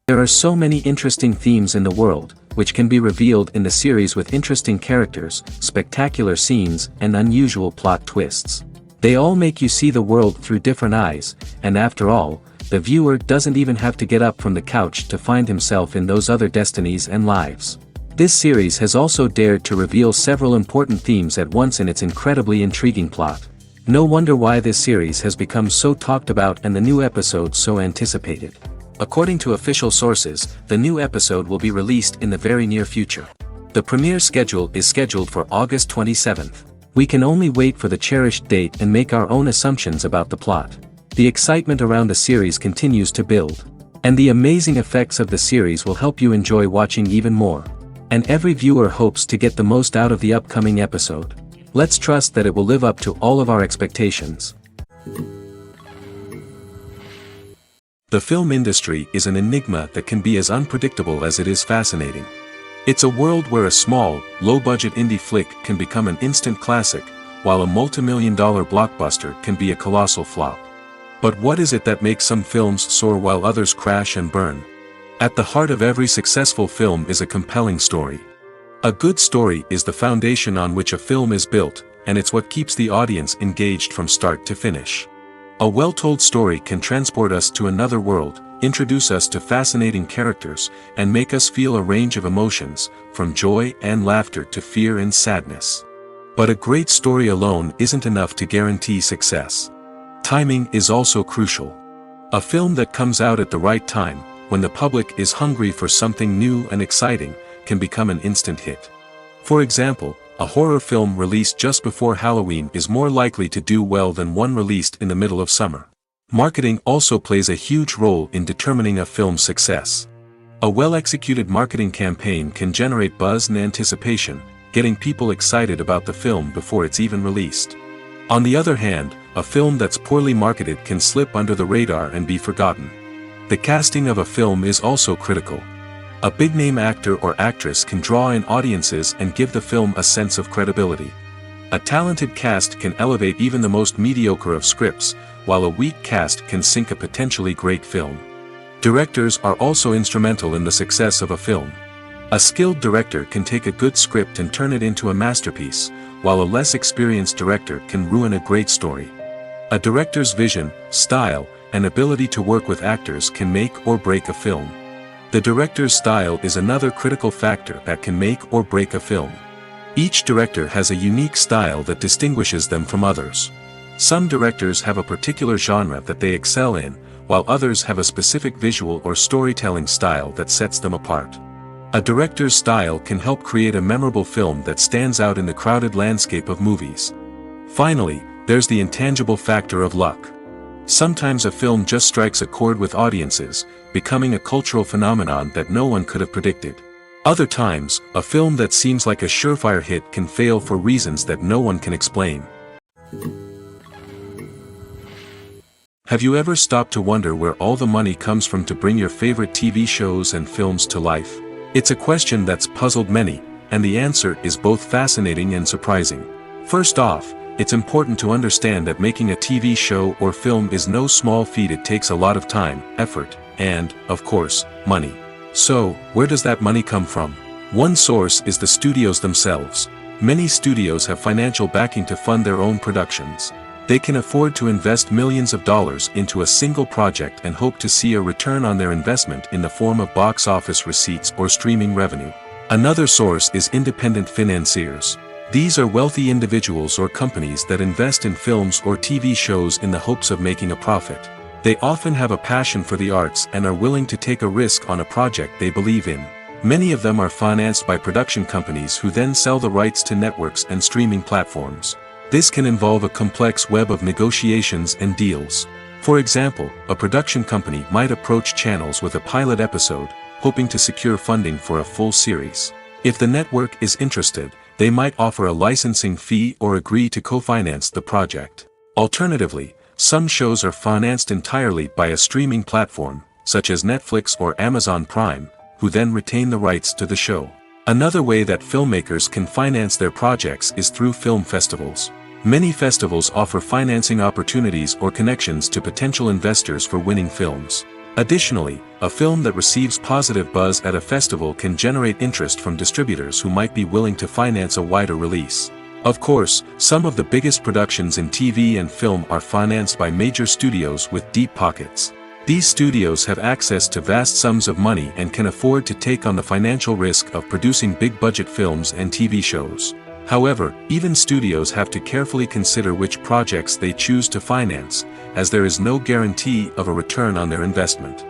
There are so many interesting themes in the world, which can be revealed in the series with interesting characters, spectacular scenes, and unusual plot twists. They all make you see the world through different eyes, and after all, the viewer doesn't even have to get up from the couch to find himself in those other destinies and lives. This series has also dared to reveal several important themes at once in its incredibly intriguing plot. No wonder why this series has become so talked about and the new episode so anticipated. According to official sources, the new episode will be released in the very near future. The premiere schedule is scheduled for August 27th. We can only wait for the cherished date and make our own assumptions about the plot. The excitement around the series continues to build. And the amazing effects of the series will help you enjoy watching even more. And every viewer hopes to get the most out of the upcoming episode. Let's trust that it will live up to all of our expectations. The film industry is an enigma that can be as unpredictable as it is fascinating. It's a world where a small, low-budget indie flick can become an instant classic, while a multi-million-dollar blockbuster can be a colossal flop. But what is it that makes some films soar while others crash and burn? At the heart of every successful film is a compelling story. A good story is the foundation on which a film is built, and it's what keeps the audience engaged from start to finish. A well-told story can transport us to another world, introduce us to fascinating characters, and make us feel a range of emotions, from joy and laughter to fear and sadness. But a great story alone isn't enough to guarantee success. Timing is also crucial. A film that comes out at the right time, when the public is hungry for something new and exciting, can become an instant hit. For example, a horror film released just before Halloween is more likely to do well than one released in the middle of summer. Marketing also plays a huge role in determining a film's success. A well-executed marketing campaign can generate buzz and anticipation, getting people excited about the film before it's even released. On the other hand, a film that's poorly marketed can slip under the radar and be forgotten. The casting of a film is also critical. A big-name actor or actress can draw in audiences and give the film a sense of credibility. A talented cast can elevate even the most mediocre of scripts, while a weak cast can sink a potentially great film. Directors are also instrumental in the success of a film. A skilled director can take a good script and turn it into a masterpiece, while a less experienced director can ruin a great story. A director's vision, style, and ability to work with actors can make or break a film. The director's style is another critical factor that can make or break a film. Each director has a unique style that distinguishes them from others. Some directors have a particular genre that they excel in, while others have a specific visual or storytelling style that sets them apart. A director's style can help create a memorable film that stands out in the crowded landscape of movies. Finally, there's the intangible factor of luck. Sometimes a film just strikes a chord with audiences, becoming a cultural phenomenon that no one could have predicted. Other times, a film that seems like a surefire hit can fail for reasons that no one can explain. Have you ever stopped to wonder where all the money comes from to bring your favorite TV shows and films to life? It's a question that's puzzled many, and the answer is both fascinating and surprising. First off, it's important to understand that making a TV show or film is no small feat. It takes a lot of time, effort, and, of course, money. So, where does that money come from? One source is the studios themselves. Many studios have financial backing to fund their own productions. They can afford to invest millions of dollars into a single project and hope to see a return on their investment in the form of box office receipts or streaming revenue. Another source is independent financiers. These are wealthy individuals or companies that invest in films or TV shows in the hopes of making a profit. They often have a passion for the arts and are willing to take a risk on a project they believe in. Many of them are financed by production companies who then sell the rights to networks and streaming platforms. This can involve a complex web of negotiations and deals. For example, a production company might approach channels with a pilot episode, hoping to secure funding for a full series. If the network is interested, they might offer a licensing fee or agree to co-finance the project. Alternatively, some shows are financed entirely by a streaming platform, such as Netflix or Amazon Prime, who then retain the rights to the show. Another way that filmmakers can finance their projects is through film festivals. Many festivals offer financing opportunities or connections to potential investors for winning films. Additionally, a film that receives positive buzz at a festival can generate interest from distributors who might be willing to finance a wider release. Of course, some of the biggest productions in TV and film are financed by major studios with deep pockets. These studios have access to vast sums of money and can afford to take on the financial risk of producing big-budget films and TV shows. However, even studios have to carefully consider which projects they choose to finance, as there is no guarantee of a return on their investment.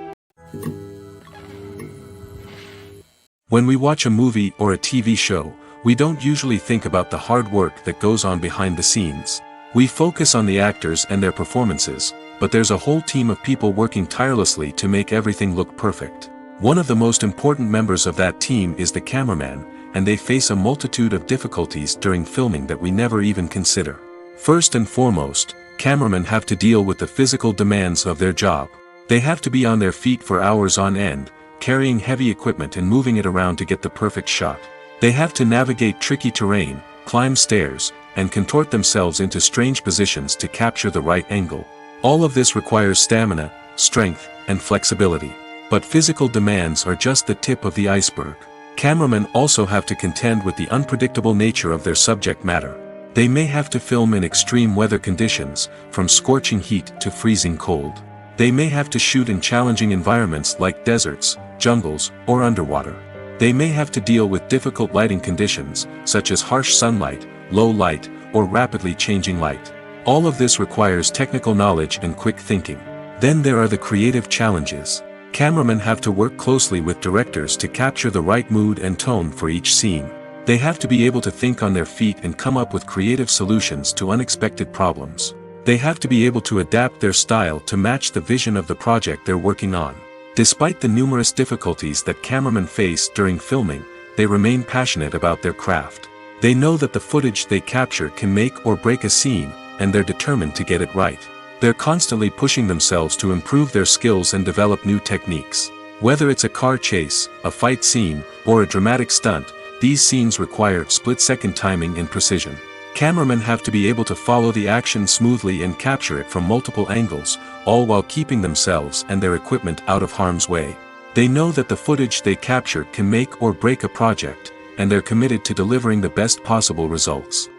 When we watch a movie or a TV show, we don't usually think about the hard work that goes on behind the scenes. We focus on the actors and their performances, but there's a whole team of people working tirelessly to make everything look perfect. One of the most important members of that team is the cameraman, and they face a multitude of difficulties during filming that we never even consider. First and foremost, cameramen have to deal with the physical demands of their job. They have to be on their feet for hours on end, carrying heavy equipment and moving it around to get the perfect shot. They have to navigate tricky terrain, climb stairs, and contort themselves into strange positions to capture the right angle. All of this requires stamina, strength, and flexibility. But physical demands are just the tip of the iceberg. Cameramen also have to contend with the unpredictable nature of their subject matter. They may have to film in extreme weather conditions, from scorching heat to freezing cold. They may have to shoot in challenging environments like deserts, jungles, or underwater. They may have to deal with difficult lighting conditions, such as harsh sunlight, low light, or rapidly changing light. All of this requires technical knowledge and quick thinking. Then there are the creative challenges. Cameramen have to work closely with directors to capture the right mood and tone for each scene. They have to be able to think on their feet and come up with creative solutions to unexpected problems. They have to be able to adapt their style to match the vision of the project they're working on. Despite the numerous difficulties that cameramen face during filming, they remain passionate about their craft. They know that the footage they capture can make or break a scene, and they're determined to get it right. They're constantly pushing themselves to improve their skills and develop new techniques. Whether it's a car chase, a fight scene, or a dramatic stunt, these scenes require split-second timing and precision. Cameramen have to be able to follow the action smoothly and capture it from multiple angles, all while keeping themselves and their equipment out of harm's way. They know that the footage they capture can make or break a project, and they're committed to delivering the best possible results.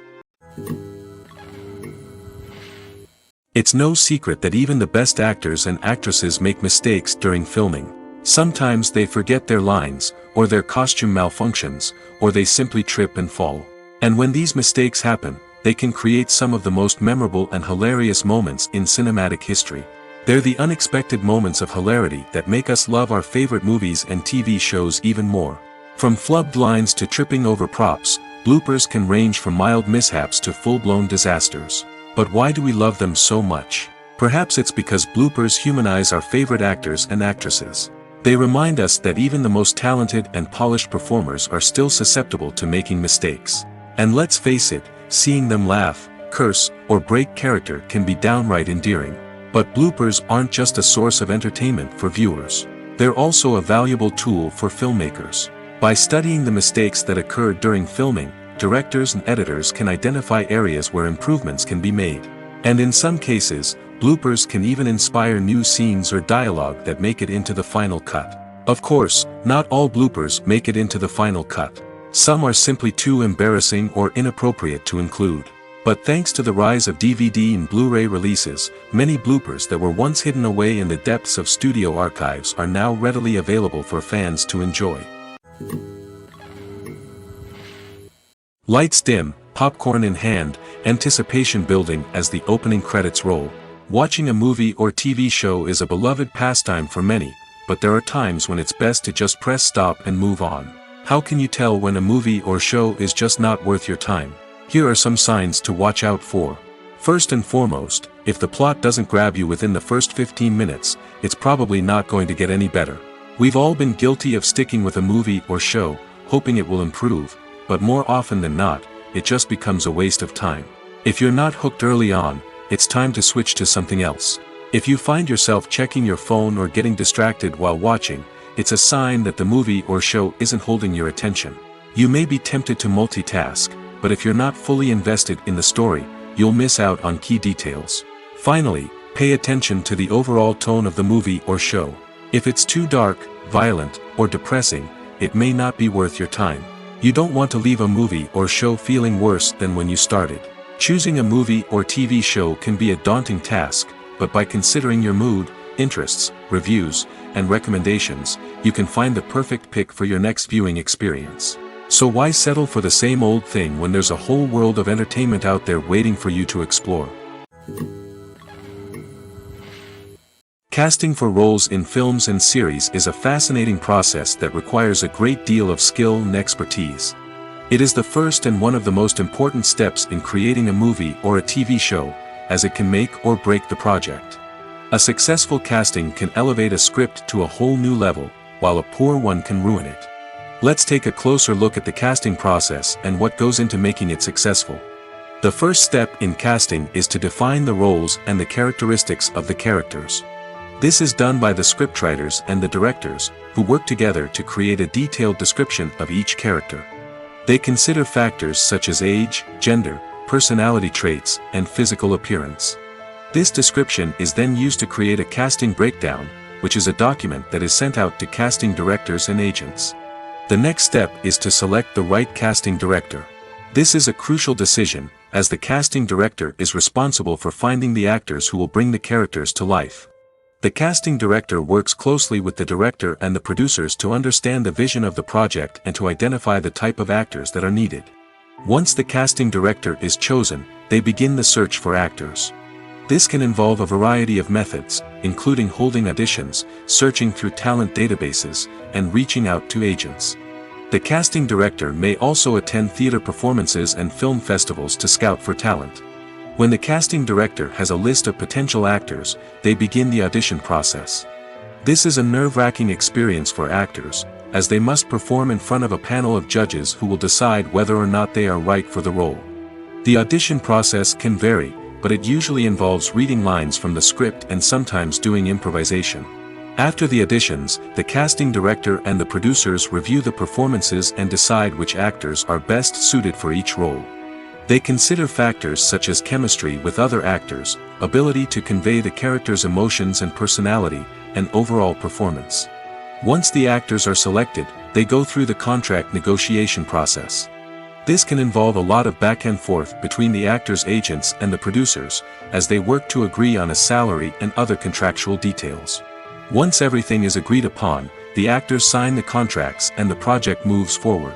It's no secret that even the best actors and actresses make mistakes during filming. Sometimes they forget their lines, or their costume malfunctions, or they simply trip and fall. And when these mistakes happen, they can create some of the most memorable and hilarious moments in cinematic history. They're the unexpected moments of hilarity that make us love our favorite movies and TV shows even more. From flubbed lines to tripping over props, bloopers can range from mild mishaps to full-blown disasters. But why do we love them so much? Perhaps it's because bloopers humanize our favorite actors and actresses. They remind us that even the most talented and polished performers are still susceptible to making mistakes. And let's face it, seeing them laugh, curse, or break character can be downright endearing. But bloopers aren't just a source of entertainment for viewers. They're also a valuable tool for filmmakers. By studying the mistakes that occurred during filming, directors and editors can identify areas where improvements can be made. And in some cases, bloopers can even inspire new scenes or dialogue that make it into the final cut. Of course, not all bloopers make it into the final cut. Some are simply too embarrassing or inappropriate to include. But thanks to the rise of DVD and Blu-ray releases, many bloopers that were once hidden away in the depths of studio archives are now readily available for fans to enjoy. Lights dim, popcorn in hand, anticipation building as the opening credits roll. Watching a movie or TV show is a beloved pastime for many, but there are times when it's best to just press stop and move on. How can you tell when a movie or show is just not worth your time? Here are some signs to watch out for. First and foremost, if the plot doesn't grab you within the first 15 minutes, it's probably not going to get any better. We've all been guilty of sticking with a movie or show, hoping it will improve, but more often than not, it just becomes a waste of time. If you're not hooked early on, it's time to switch to something else. If you find yourself checking your phone or getting distracted while watching, it's a sign that the movie or show isn't holding your attention. You may be tempted to multitask, but if you're not fully invested in the story, you'll miss out on key details. Finally, pay attention to the overall tone of the movie or show. If it's too dark, violent, or depressing, it may not be worth your time. You don't want to leave a movie or show feeling worse than when you started. Choosing a movie or TV show can be a daunting task, but by considering your mood, interests, reviews, and recommendations, you can find the perfect pick for your next viewing experience. So why settle for the same old thing when there's a whole world of entertainment out there waiting for you to explore? Casting for roles in films and series is a fascinating process that requires a great deal of skill and expertise. It is the first and one of the most important steps in creating a movie or a TV show, as it can make or break the project. A successful casting can elevate a script to a whole new level, while a poor one can ruin it. Let's take a closer look at the casting process and what goes into making it successful. The first step in casting is to define the roles and the characteristics of the characters. This is done by the scriptwriters and the directors, who work together to create a detailed description of each character. They consider factors such as age, gender, personality traits, and physical appearance. This description is then used to create a casting breakdown, which is a document that is sent out to casting directors and agents. The next step is to select the right casting director. This is a crucial decision, as the casting director is responsible for finding the actors who will bring the characters to life. The casting director works closely with the director and the producers to understand the vision of the project and to identify the type of actors that are needed. Once the casting director is chosen, they begin the search for actors. This can involve a variety of methods, including holding auditions, searching through talent databases, and reaching out to agents. The casting director may also attend theater performances and film festivals to scout for talent. When the casting director has a list of potential actors, they begin the audition process. This is a nerve-wracking experience for actors, as they must perform in front of a panel of judges who will decide whether or not they are right for the role. The audition process can vary, but it usually involves reading lines from the script and sometimes doing improvisation. After the auditions, the casting director and the producers review the performances and decide which actors are best suited for each role. They consider factors such as chemistry with other actors, ability to convey the character's emotions and personality, and overall performance. Once the actors are selected, they go through the contract negotiation process. This can involve a lot of back and forth between the actors' agents and the producers, as they work to agree on a salary and other contractual details. Once everything is agreed upon, the actors sign the contracts and the project moves forward.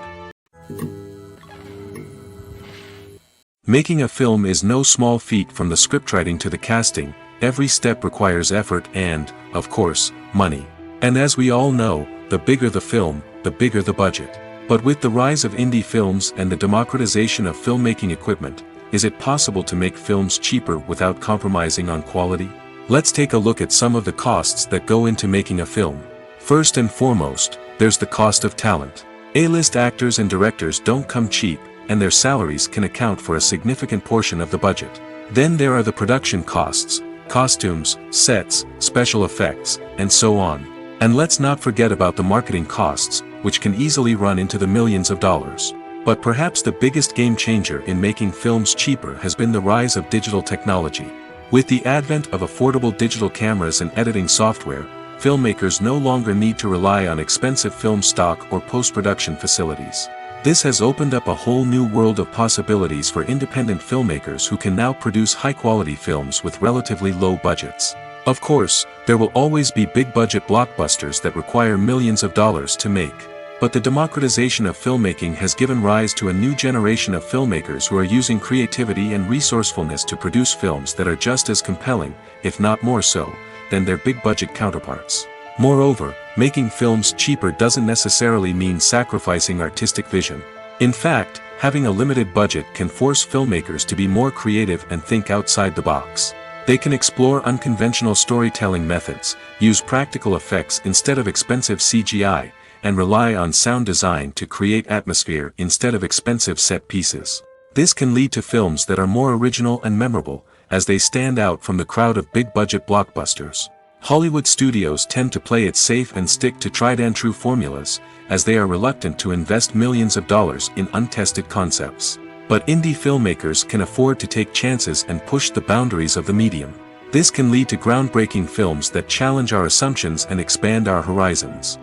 Making a film is no small feat. From the scriptwriting to the casting, every step requires effort and, of course, money. And as we all know, the bigger the film, the bigger the budget. But with the rise of indie films and the democratization of filmmaking equipment, is it possible to make films cheaper without compromising on quality? Let's take a look at some of the costs that go into making a film. First and foremost, there's the cost of talent. A-list actors and directors don't come cheap, and their salaries can account for a significant portion of the budget. Then there are the production costs, costumes, sets, special effects, and so on. And let's not forget about the marketing costs, which can easily run into the millions of dollars. But perhaps the biggest game changer in making films cheaper has been the rise of digital technology. With the advent of affordable digital cameras and editing software, filmmakers no longer need to rely on expensive film stock or post-production facilities. This has opened up a whole new world of possibilities for independent filmmakers who can now produce high-quality films with relatively low budgets. Of course, there will always be big-budget blockbusters that require millions of dollars to make. But the democratization of filmmaking has given rise to a new generation of filmmakers who are using creativity and resourcefulness to produce films that are just as compelling, if not more so, than their big-budget counterparts. Moreover, making films cheaper doesn't necessarily mean sacrificing artistic vision. In fact, having a limited budget can force filmmakers to be more creative and think outside the box. They can explore unconventional storytelling methods, use practical effects instead of expensive CGI, and rely on sound design to create atmosphere instead of expensive set pieces. This can lead to films that are more original and memorable, as they stand out from the crowd of big-budget blockbusters. Hollywood studios tend to play it safe and stick to tried-and-true formulas, as they are reluctant to invest millions of dollars in untested concepts. But indie filmmakers can afford to take chances and push the boundaries of the medium. This can lead to groundbreaking films that challenge our assumptions and expand our horizons.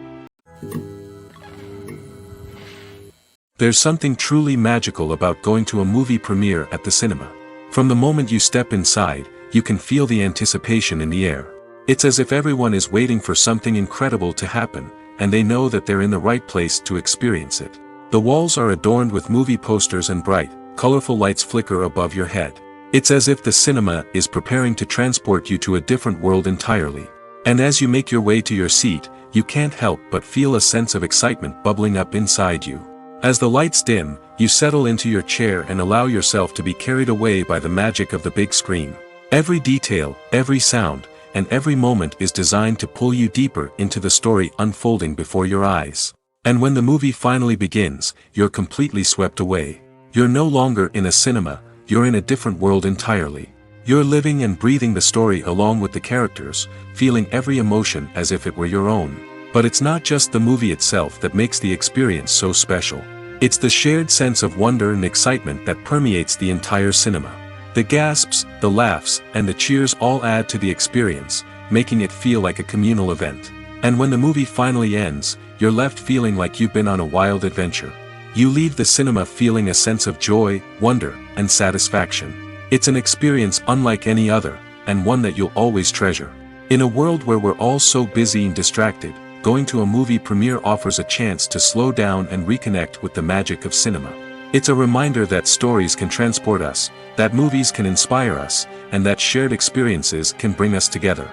There's something truly magical about going to a movie premiere at the cinema. From the moment you step inside, you can feel the anticipation in the air. It's as if everyone is waiting for something incredible to happen, and they know that they're in the right place to experience it. The walls are adorned with movie posters and bright, colorful lights flicker above your head. It's as if the cinema is preparing to transport you to a different world entirely. And as you make your way to your seat, you can't help but feel a sense of excitement bubbling up inside you. As the lights dim, you settle into your chair and allow yourself to be carried away by the magic of the big screen. Every detail, every sound, and every moment is designed to pull you deeper into the story unfolding before your eyes. And when the movie finally begins, you're completely swept away. You're no longer in a cinema, you're in a different world entirely. You're living and breathing the story along with the characters, feeling every emotion as if it were your own. But it's not just the movie itself that makes the experience so special. It's the shared sense of wonder and excitement that permeates the entire cinema. The gasps, the laughs, and the cheers all add to the experience, making it feel like a communal event. And when the movie finally ends, you're left feeling like you've been on a wild adventure. You leave the cinema feeling a sense of joy, wonder, and satisfaction. It's an experience unlike any other, and one that you'll always treasure. In a world where we're all so busy and distracted, going to a movie premiere offers a chance to slow down and reconnect with the magic of cinema. It's a reminder that stories can transport us, that movies can inspire us, and that shared experiences can bring us together.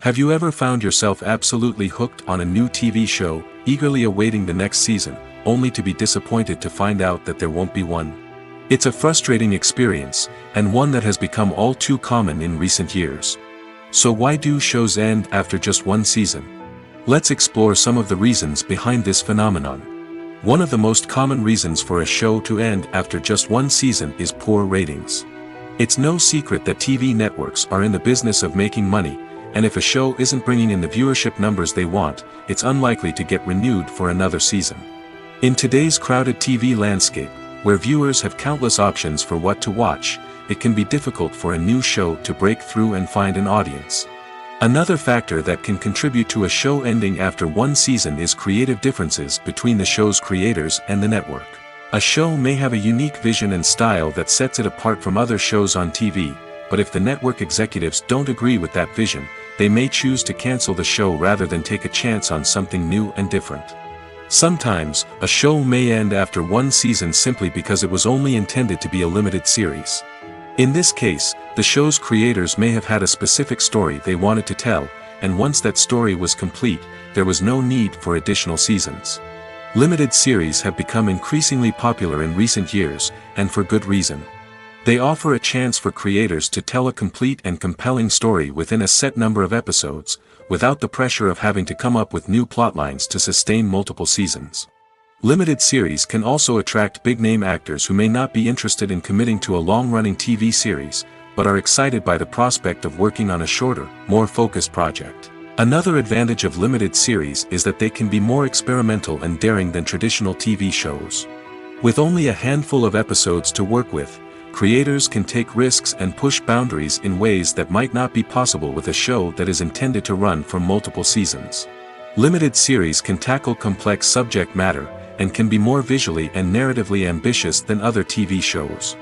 Have you ever found yourself absolutely hooked on a new TV show, eagerly awaiting the next season, only to be disappointed to find out that there won't be one? It's a frustrating experience, and one that has become all too common in recent years. So why do shows end after just one season? Let's explore some of the reasons behind this phenomenon. One of the most common reasons for a show to end after just one season is poor ratings. It's no secret that TV networks are in the business of making money, and if a show isn't bringing in the viewership numbers they want, it's unlikely to get renewed for another season. In today's crowded TV landscape, where viewers have countless options for what to watch, it can be difficult for a new show to break through and find an audience. Another factor that can contribute to a show ending after one season is creative differences between the show's creators and the network. A show may have a unique vision and style that sets it apart from other shows on TV, but if the network executives don't agree with that vision, they may choose to cancel the show rather than take a chance on something new and different. Sometimes, a show may end after one season simply because it was only intended to be a limited series. In this case, the show's creators may have had a specific story they wanted to tell, and once that story was complete, there was no need for additional seasons. Limited series have become increasingly popular in recent years, and for good reason. They offer a chance for creators to tell a complete and compelling story within a set number of episodes, without the pressure of having to come up with new plotlines to sustain multiple seasons. Limited series can also attract big-name actors who may not be interested in committing to a long-running TV series, but are excited by the prospect of working on a shorter, more focused project. Another advantage of limited series is that they can be more experimental and daring than traditional TV shows. With only a handful of episodes to work with, creators can take risks and push boundaries in ways that might not be possible with a show that is intended to run for multiple seasons. Limited series can tackle complex subject matter, and can be more visually and narratively ambitious than other TV shows.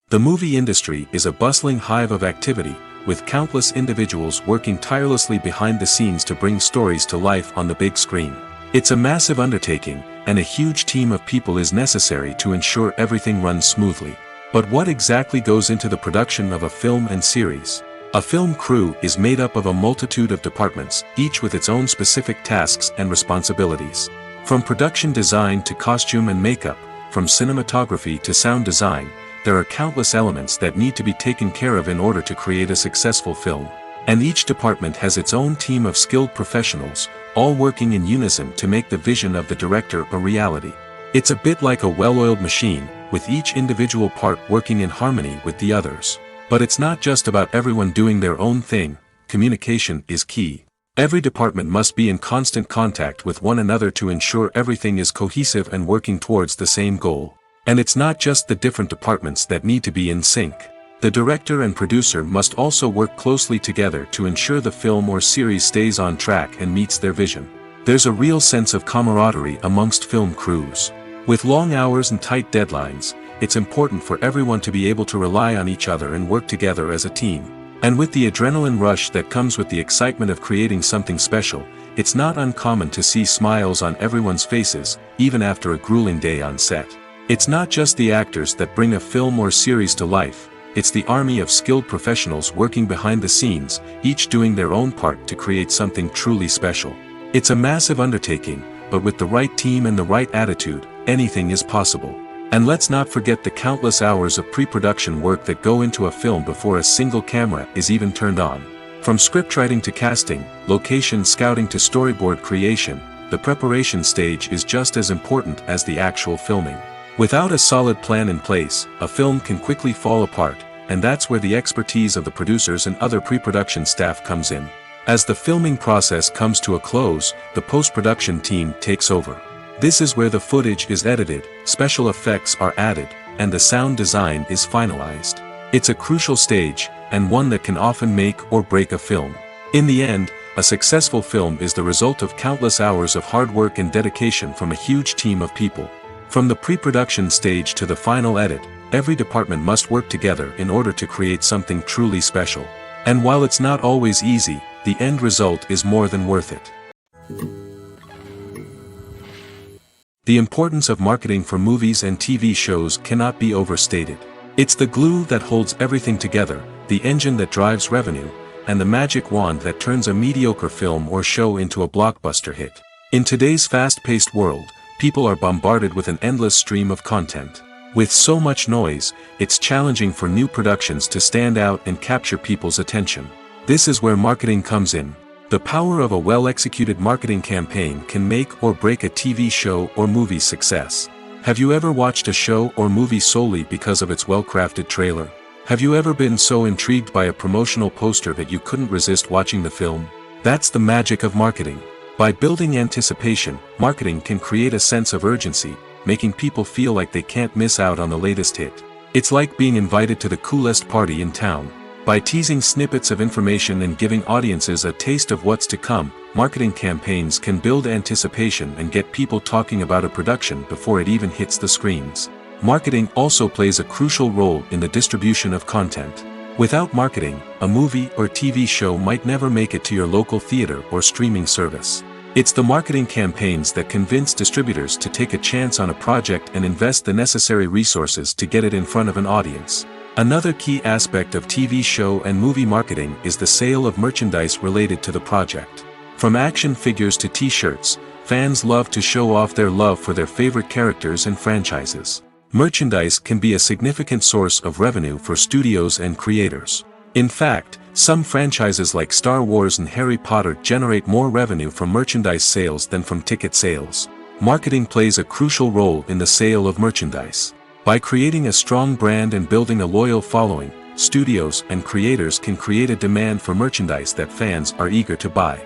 The movie industry is a bustling hive of activity, with countless individuals working tirelessly behind the scenes to bring stories to life on the big screen. It's a massive undertaking, and a huge team of people is necessary to ensure everything runs smoothly. But what exactly goes into the production of a film and series? A film crew is made up of a multitude of departments, each with its own specific tasks and responsibilities. From production design to costume and makeup, from cinematography to sound design, there are countless elements that need to be taken care of in order to create a successful film. And each department has its own team of skilled professionals, all working in unison to make the vision of the director a reality. It's a bit like a well-oiled machine, with each individual part working in harmony with the others. But it's not just about everyone doing their own thing. Communication is key. Every department must be in constant contact with one another to ensure everything is cohesive and working towards the same goal. And it's not just the different departments that need to be in sync. The director and producer must also work closely together to ensure the film or series stays on track and meets their vision. There's a real sense of camaraderie amongst film crews. With long hours and tight deadlines, it's important for everyone to be able to rely on each other and work together as a team. And with the adrenaline rush that comes with the excitement of creating something special, it's not uncommon to see smiles on everyone's faces, even after a grueling day on set. It's not just the actors that bring a film or series to life, it's the army of skilled professionals working behind the scenes, each doing their own part to create something truly special. It's a massive undertaking, but with the right team and the right attitude, anything is possible. And let's not forget the countless hours of pre-production work that go into a film before a single camera is even turned on. From scriptwriting to casting, location scouting to storyboard creation, the preparation stage is just as important as the actual filming. Without a solid plan in place, a film can quickly fall apart, and that's where the expertise of the producers and other pre-production staff comes in. As the filming process comes to a close, the post-production team takes over. This is where the footage is edited, special effects are added, and the sound design is finalized. It's a crucial stage, and one that can often make or break a film. In the end, a successful film is the result of countless hours of hard work and dedication from a huge team of people. From the pre-production stage to the final edit, every department must work together in order to create something truly special. And while it's not always easy, the end result is more than worth it. The importance of marketing for movies and TV shows cannot be overstated. It's the glue that holds everything together, the engine that drives revenue, and the magic wand that turns a mediocre film or show into a blockbuster hit. In today's fast-paced world, people are bombarded with an endless stream of content. With so much noise, it's challenging for new productions to stand out and capture people's attention. This is where marketing comes in. The power of a well-executed marketing campaign can make or break a TV show or movie's success. Have you ever watched a show or movie solely because of its well-crafted trailer? Have you ever been so intrigued by a promotional poster that you couldn't resist watching the film? That's the magic of marketing. By building anticipation, marketing can create a sense of urgency, making people feel like they can't miss out on the latest hit. It's like being invited to the coolest party in town. By teasing snippets of information and giving audiences a taste of what's to come, marketing campaigns can build anticipation and get people talking about a production before it even hits the screens. Marketing also plays a crucial role in the distribution of content. Without marketing, a movie or TV show might never make it to your local theater or streaming service. It's the marketing campaigns that convince distributors to take a chance on a project and invest the necessary resources to get it in front of an audience. Another key aspect of TV show and movie marketing is the sale of merchandise related to the project. From action figures to t-shirts, fans love to show off their love for their favorite characters and franchises. Merchandise can be a significant source of revenue for studios and creators. In fact, some franchises like Star Wars and Harry Potter generate more revenue from merchandise sales than from ticket sales. Marketing plays a crucial role in the sale of merchandise. By creating a strong brand and building a loyal following, studios and creators can create a demand for merchandise that fans are eager to buy.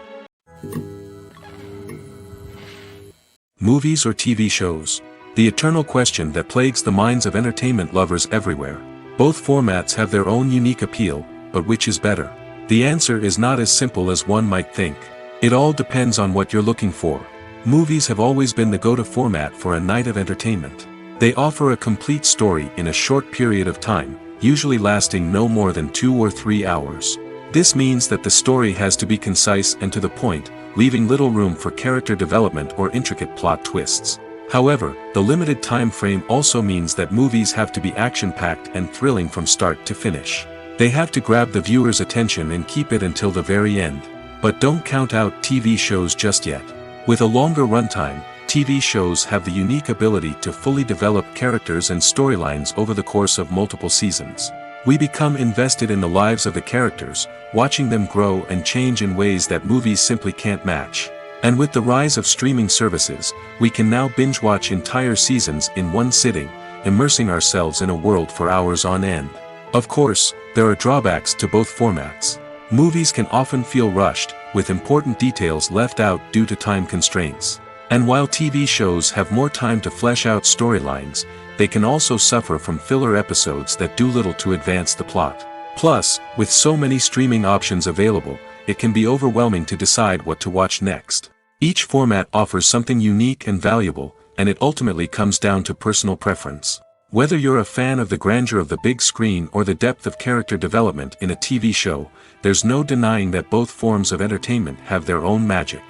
Movies or TV shows? The eternal question that plagues the minds of entertainment lovers everywhere. Both formats have their own unique appeal, but which is better? The answer is not as simple as one might think. It all depends on what you're looking for. Movies have always been the go-to format for a night of entertainment. They offer a complete story in a short period of time, usually lasting no more than 2 or 3 hours. This means that the story has to be concise and to the point, leaving little room for character development or intricate plot twists. However, the limited time frame also means that movies have to be action-packed and thrilling from start to finish. They have to grab the viewer's attention and keep it until the very end. But don't count out TV shows just yet. With a longer runtime, TV shows have the unique ability to fully develop characters and storylines over the course of multiple seasons. We become invested in the lives of the characters, watching them grow and change in ways that movies simply can't match. And with the rise of streaming services, we can now binge-watch entire seasons in one sitting, immersing ourselves in a world for hours on end. Of course, there are drawbacks to both formats. Movies can often feel rushed, with important details left out due to time constraints. And while TV shows have more time to flesh out storylines, they can also suffer from filler episodes that do little to advance the plot. Plus, with so many streaming options available, it can be overwhelming to decide what to watch next. Each format offers something unique and valuable, and it ultimately comes down to personal preference. Whether you're a fan of the grandeur of the big screen or the depth of character development in a TV show, there's no denying that both forms of entertainment have their own magic.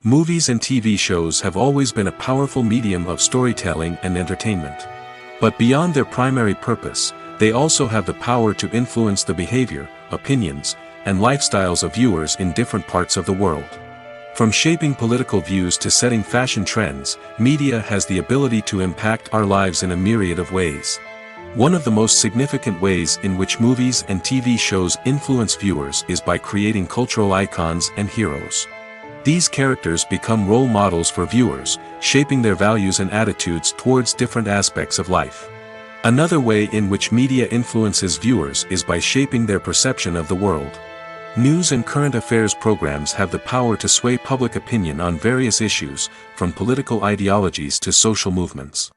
Movies and TV shows have always been a powerful medium of storytelling and entertainment. But beyond their primary purpose, they also have the power to influence the behavior, opinions, and lifestyles of viewers in different parts of the world. From shaping political views to setting fashion trends, media has the ability to impact our lives in a myriad of ways. One of the most significant ways in which movies and TV shows influence viewers is by creating cultural icons and heroes. These characters become role models for viewers, shaping their values and attitudes towards different aspects of life. Another way in which media influences viewers is by shaping their perception of the world. News and current affairs programs have the power to sway public opinion on various issues, from political ideologies to social movements.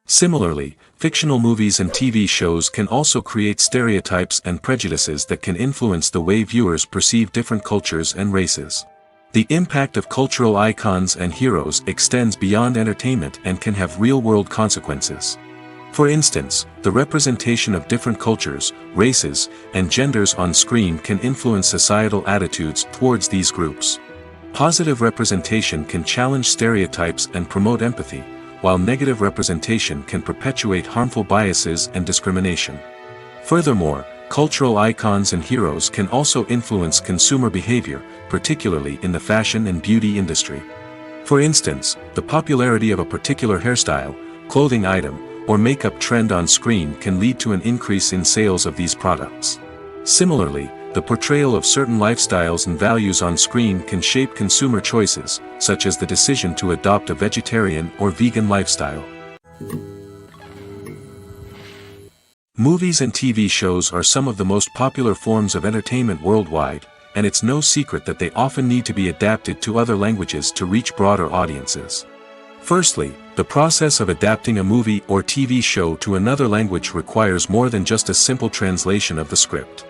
Similarly, fictional movies and TV shows can also create stereotypes and prejudices that can influence the way viewers perceive different cultures and races. The impact of cultural icons and heroes extends beyond entertainment and can have real-world consequences. For instance, the representation of different cultures, races, and genders on screen can influence societal attitudes towards these groups. Positive representation can challenge stereotypes and promote empathy, while negative representation can perpetuate harmful biases and discrimination. Furthermore, cultural icons and heroes can also influence consumer behavior, particularly in the fashion and beauty industry. For instance, the popularity of a particular hairstyle, clothing item, or makeup trend on screen can lead to an increase in sales of these products. Similarly, the portrayal of certain lifestyles and values on screen can shape consumer choices, such as the decision to adopt a vegetarian or vegan lifestyle. Movies and TV shows are some of the most popular forms of entertainment worldwide, and it's no secret that they often need to be adapted to other languages to reach broader audiences. Firstly, the process of adapting a movie or TV show to another language requires more than just a simple translation of the script.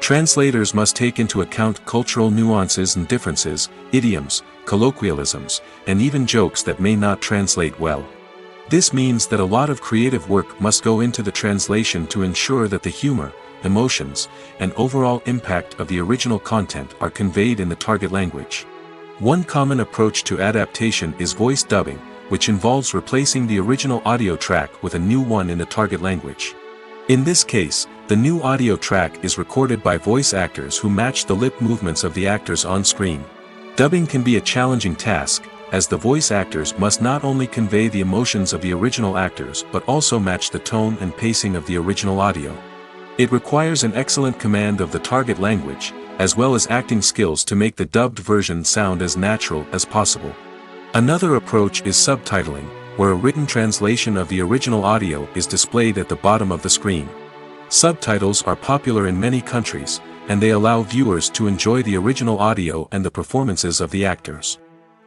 Translators must take into account cultural nuances and differences, idioms, colloquialisms, and even jokes that may not translate well. This means that a lot of creative work must go into the translation to ensure that the humor, emotions, and overall impact of the original content are conveyed in the target language. One common approach to adaptation is voice dubbing, which involves replacing the original audio track with a new one in the target language. In this case, the new audio track is recorded by voice actors who match the lip movements of the actors on screen. Dubbing can be a challenging task, as the voice actors must not only convey the emotions of the original actors but also match the tone and pacing of the original audio. It requires an excellent command of the target language, as well as acting skills to make the dubbed version sound as natural as possible. Another approach is subtitling, where a written translation of the original audio is displayed at the bottom of the screen. Subtitles are popular in many countries, and they allow viewers to enjoy the original audio and the performances of the actors.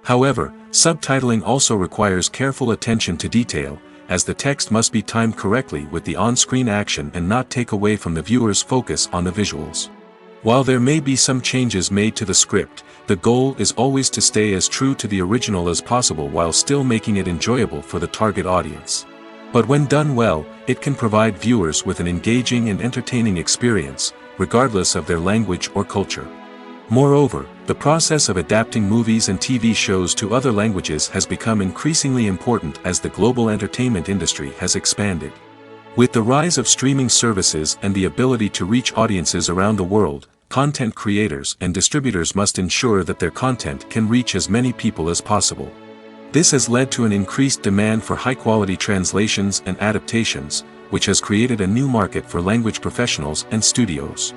However, subtitling also requires careful attention to detail, as the text must be timed correctly with the on-screen action and not take away from the viewer's focus on the visuals. While there may be some changes made to the script, the goal is always to stay as true to the original as possible while still making it enjoyable for the target audience. But when done well, it can provide viewers with an engaging and entertaining experience, regardless of their language or culture. Moreover, the process of adapting movies and TV shows to other languages has become increasingly important as the global entertainment industry has expanded. With the rise of streaming services and the ability to reach audiences around the world, content creators and distributors must ensure that their content can reach as many people as possible. This has led to an increased demand for high-quality translations and adaptations, which has created a new market for language professionals and studios.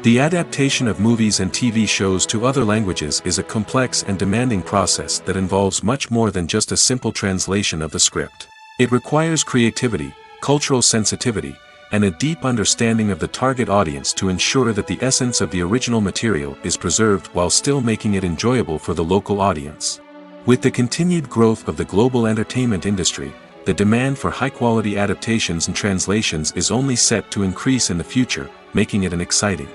The adaptation of movies and TV shows to other languages is a complex and demanding process that involves much more than just a simple translation of the script. It requires creativity, cultural sensitivity, and a deep understanding of the target audience to ensure that the essence of the original material is preserved while still making it enjoyable for the local audience. With the continued growth of the global entertainment industry, the demand for high-quality adaptations and translations is only set to increase in the future, making it an exciting.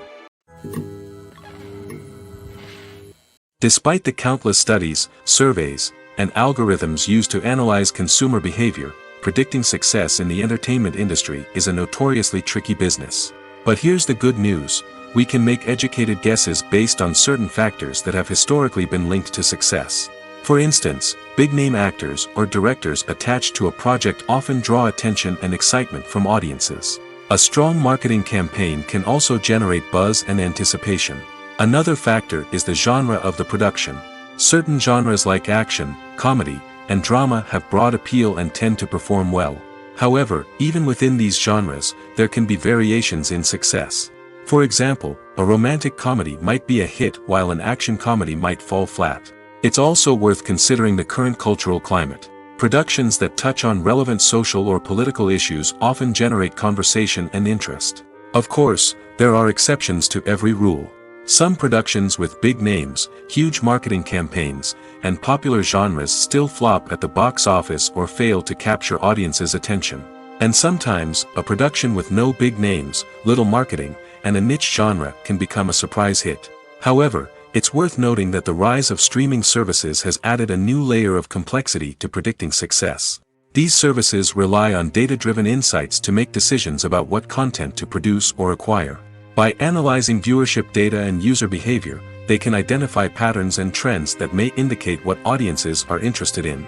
Despite the countless studies, surveys, and algorithms used to analyze consumer behavior, predicting success in the entertainment industry is a notoriously tricky business. But here's the good news: we can make educated guesses based on certain factors that have historically been linked to success. For instance, big-name actors or directors attached to a project often draw attention and excitement from audiences. A strong marketing campaign can also generate buzz and anticipation. Another factor is the genre of the production. Certain genres like action, comedy, and drama have broad appeal and tend to perform well. However, even within these genres, there can be variations in success. For example, a romantic comedy might be a hit while an action comedy might fall flat. It's also worth considering the current cultural climate. Productions that touch on relevant social or political issues often generate conversation and interest. Of course, there are exceptions to every rule. Some productions with big names, huge marketing campaigns, and popular genres still flop at the box office or fail to capture audiences' attention. And sometimes, a production with no big names, little marketing, and a niche genre can become a surprise hit. However, it's worth noting that the rise of streaming services has added a new layer of complexity to predicting success. These services rely on data-driven insights to make decisions about what content to produce or acquire. By analyzing viewership data and user behavior, they can identify patterns and trends that may indicate what audiences are interested in.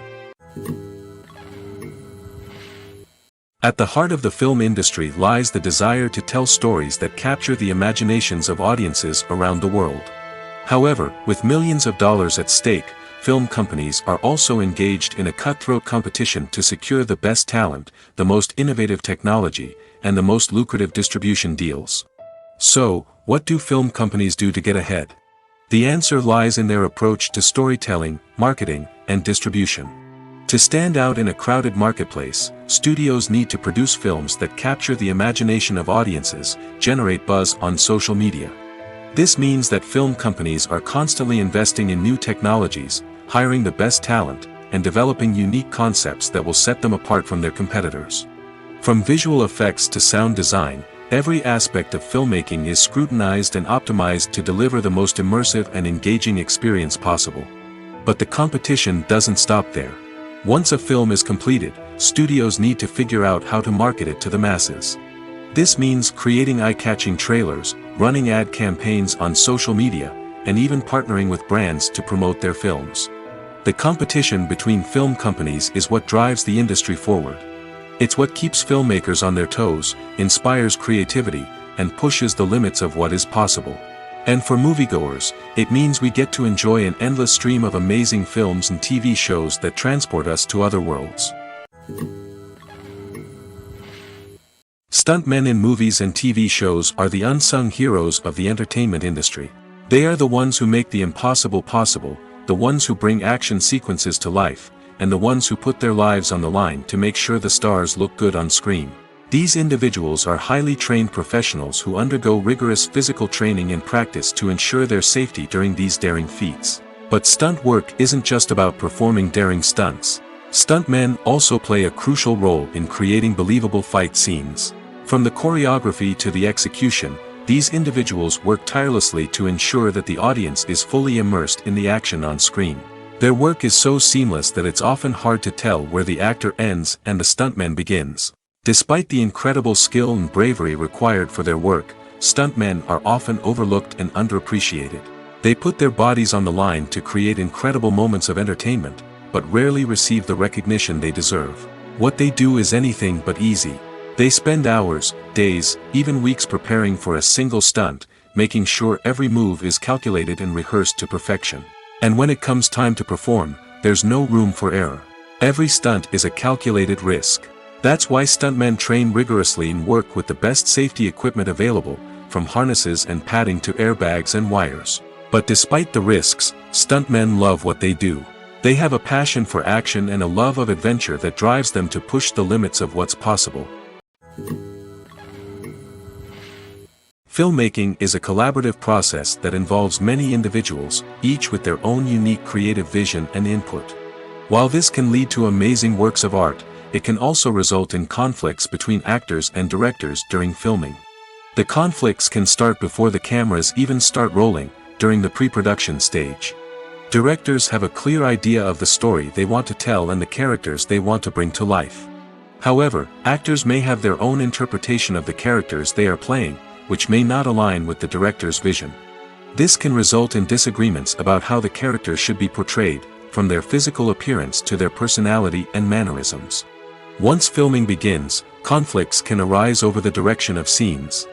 At the heart of the film industry lies the desire to tell stories that capture the imaginations of audiences around the world. However, with millions of dollars at stake, film companies are also engaged in a cutthroat competition to secure the best talent, the most innovative technology, and the most lucrative distribution deals. So, what do film companies do to get ahead? The answer lies in their approach to storytelling, marketing, and distribution. To stand out in a crowded marketplace, studios need to produce films that capture the imagination of audiences, generate buzz on social media. This means that film companies are constantly investing in new technologies, hiring the best talent, and developing unique concepts that will set them apart from their competitors. From visual effects to sound design, every aspect of filmmaking is scrutinized and optimized to deliver the most immersive and engaging experience possible. But the competition doesn't stop there. Once a film is completed, studios need to figure out how to market it to the masses. This means creating eye-catching trailers, running ad campaigns on social media, and even partnering with brands to promote their films. The competition between film companies is what drives the industry forward. It's what keeps filmmakers on their toes, inspires creativity, and pushes the limits of what is possible. And for moviegoers, it means we get to enjoy an endless stream of amazing films and TV shows that transport us to other worlds. Stuntmen in movies and TV shows are the unsung heroes of the entertainment industry. They are the ones who make the impossible possible, the ones who bring action sequences to life, and the ones who put their lives on the line to make sure the stars look good on screen. These individuals are highly trained professionals who undergo rigorous physical training and practice to ensure their safety during these daring feats. But stunt work isn't just about performing daring stunts. Stuntmen also play a crucial role in creating believable fight scenes. From the choreography to the execution, these individuals work tirelessly to ensure that the audience is fully immersed in the action on screen. Their work is so seamless that it's often hard to tell where the actor ends and the stuntman begins. Despite the incredible skill and bravery required for their work, stuntmen are often overlooked and underappreciated. They put their bodies on the line to create incredible moments of entertainment, but rarely receive the recognition they deserve. What they do is anything but easy. They spend hours, days, even weeks preparing for a single stunt, making sure every move is calculated and rehearsed to perfection. And when it comes time to perform, there's no room for error. Every stunt is a calculated risk. That's why stuntmen train rigorously and work with the best safety equipment available, from harnesses and padding to airbags and wires. But despite the risks, stuntmen love what they do. They have a passion for action and a love of adventure that drives them to push the limits of what's possible. Filmmaking is a collaborative process that involves many individuals, each with their own unique creative vision and input. While this can lead to amazing works of art, it can also result in conflicts between actors and directors during filming. The conflicts can start before the cameras even start rolling, during the pre-production stage. Directors have a clear idea of the story they want to tell and the characters they want to bring to life. However, actors may have their own interpretation of the characters they are playing, which may not align with the director's vision. This can result in disagreements about how the characters should be portrayed, from their physical appearance to their personality and mannerisms. Once filming begins, conflicts can arise over the direction of scenes.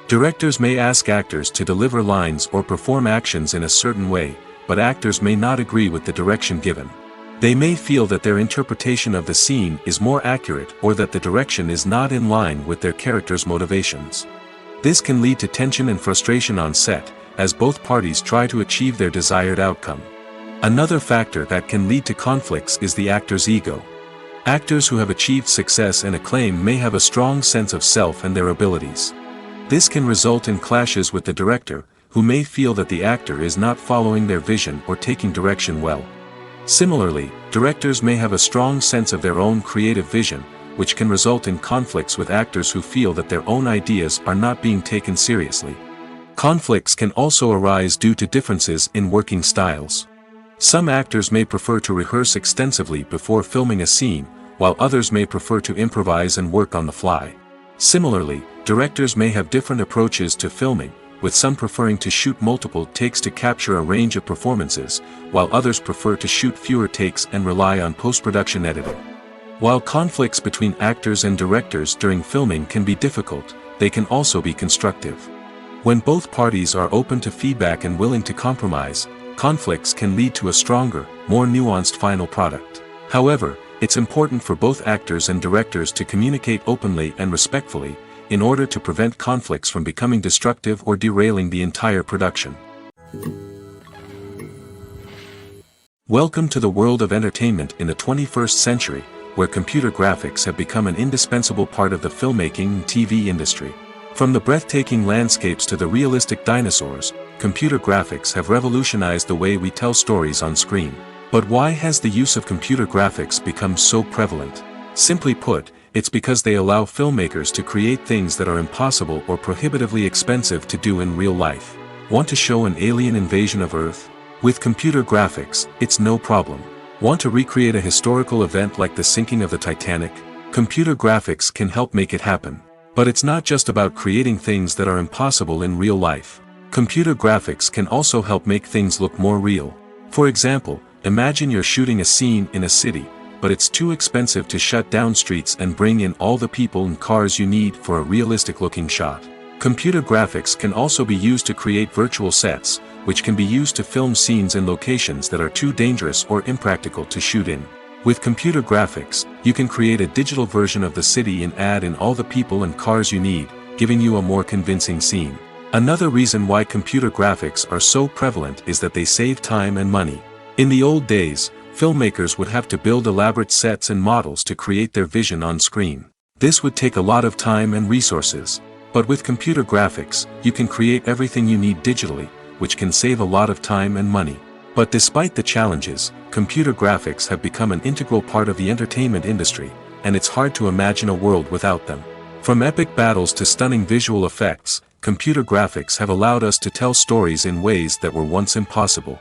Directors may ask actors to deliver lines or perform actions in a certain way, but actors may not agree with the direction given. They may feel that their interpretation of the scene is more accurate or that the direction is not in line with their character's motivations. This can lead to tension and frustration on set, as both parties try to achieve their desired outcome. Another factor that can lead to conflicts is the actor's ego. Actors who have achieved success and acclaim may have a strong sense of self and their abilities. This can result in clashes with the director, who may feel that the actor is not following their vision or taking direction well. Similarly, directors may have a strong sense of their own creative vision, which can result in conflicts with actors who feel that their own ideas are not being taken seriously. Conflicts can also arise due to differences in working styles. Some actors may prefer to rehearse extensively before filming a scene, while others may prefer to improvise and work on the fly. Similarly, directors may have different approaches to filming, with some preferring to shoot multiple takes to capture a range of performances, while others prefer to shoot fewer takes and rely on post-production editing. While conflicts between actors and directors during filming can be difficult, they can also be constructive. When both parties are open to feedback and willing to compromise, conflicts can lead to a stronger, more nuanced final product. However, it's important for both actors and directors to communicate openly and respectfully, in order to prevent conflicts from becoming destructive or derailing the entire production. Welcome to the world of entertainment in the 21st century, where computer graphics have become an indispensable part of the filmmaking and TV industry. From the breathtaking landscapes to the realistic dinosaurs, computer graphics have revolutionized the way we tell stories on screen. But why has the use of computer graphics become so prevalent? Simply put, it's because they allow filmmakers to create things that are impossible or prohibitively expensive to do in real life. Want to show an alien invasion of Earth? With computer graphics, it's no problem. Want to recreate a historical event like the sinking of the Titanic? Computer graphics can help make it happen. But it's not just about creating things that are impossible in real life. Computer graphics can also help make things look more real. For example, imagine you're shooting a scene in a city, but it's too expensive to shut down streets and bring in all the people and cars you need for a realistic-looking shot. Computer graphics can also be used to create virtual sets, which can be used to film scenes in locations that are too dangerous or impractical to shoot in. With computer graphics, you can create a digital version of the city and add in all the people and cars you need, giving you a more convincing scene. Another reason why computer graphics are so prevalent is that they save time and money. In the old days, filmmakers would have to build elaborate sets and models to create their vision on screen. This would take a lot of time and resources. But with computer graphics, you can create everything you need digitally, which can save a lot of time and money. But despite the challenges, computer graphics have become an integral part of the entertainment industry, and it's hard to imagine a world without them. From epic battles to stunning visual effects, computer graphics have allowed us to tell stories in ways that were once impossible.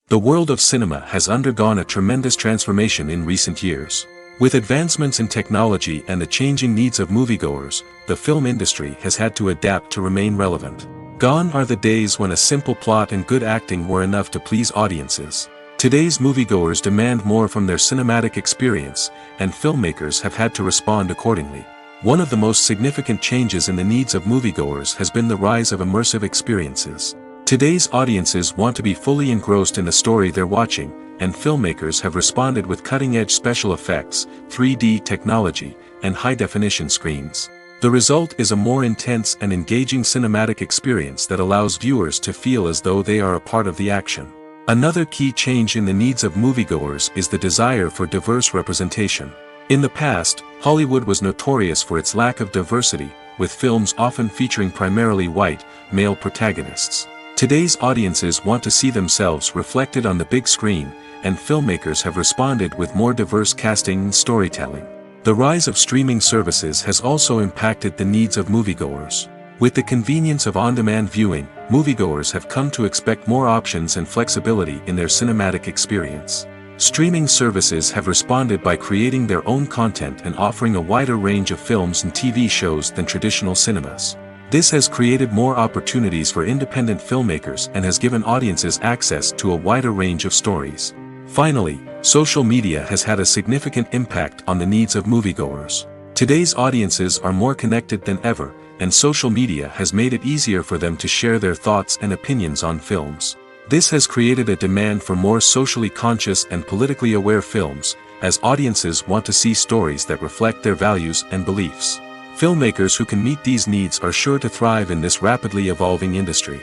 The world of cinema has undergone a tremendous transformation in recent years. With advancements in technology and the changing needs of moviegoers, the film industry has had to adapt to remain relevant. Gone are the days when a simple plot and good acting were enough to please audiences. Today's moviegoers demand more from their cinematic experience, and filmmakers have had to respond accordingly. One of the most significant changes in the needs of moviegoers has been the rise of immersive experiences. Today's audiences want to be fully engrossed in the story they're watching, and filmmakers have responded with cutting-edge special effects, 3D technology, and high-definition screens. The result is a more intense and engaging cinematic experience that allows viewers to feel as though they are a part of the action. Another key change in the needs of moviegoers is the desire for diverse representation. In the past, Hollywood was notorious for its lack of diversity, with films often featuring primarily white, male protagonists. Today's audiences want to see themselves reflected on the big screen, and filmmakers have responded with more diverse casting and storytelling. The rise of streaming services has also impacted the needs of moviegoers. With the convenience of on-demand viewing, moviegoers have come to expect more options and flexibility in their cinematic experience. Streaming services have responded by creating their own content and offering a wider range of films and TV shows than traditional cinemas. This has created more opportunities for independent filmmakers and has given audiences access to a wider range of stories. Finally, social media has had a significant impact on the needs of moviegoers. Today's audiences are more connected than ever, and social media has made it easier for them to share their thoughts and opinions on films. This has created a demand for more socially conscious and politically aware films, as audiences want to see stories that reflect their values and beliefs. Filmmakers who can meet these needs are sure to thrive in this rapidly evolving industry.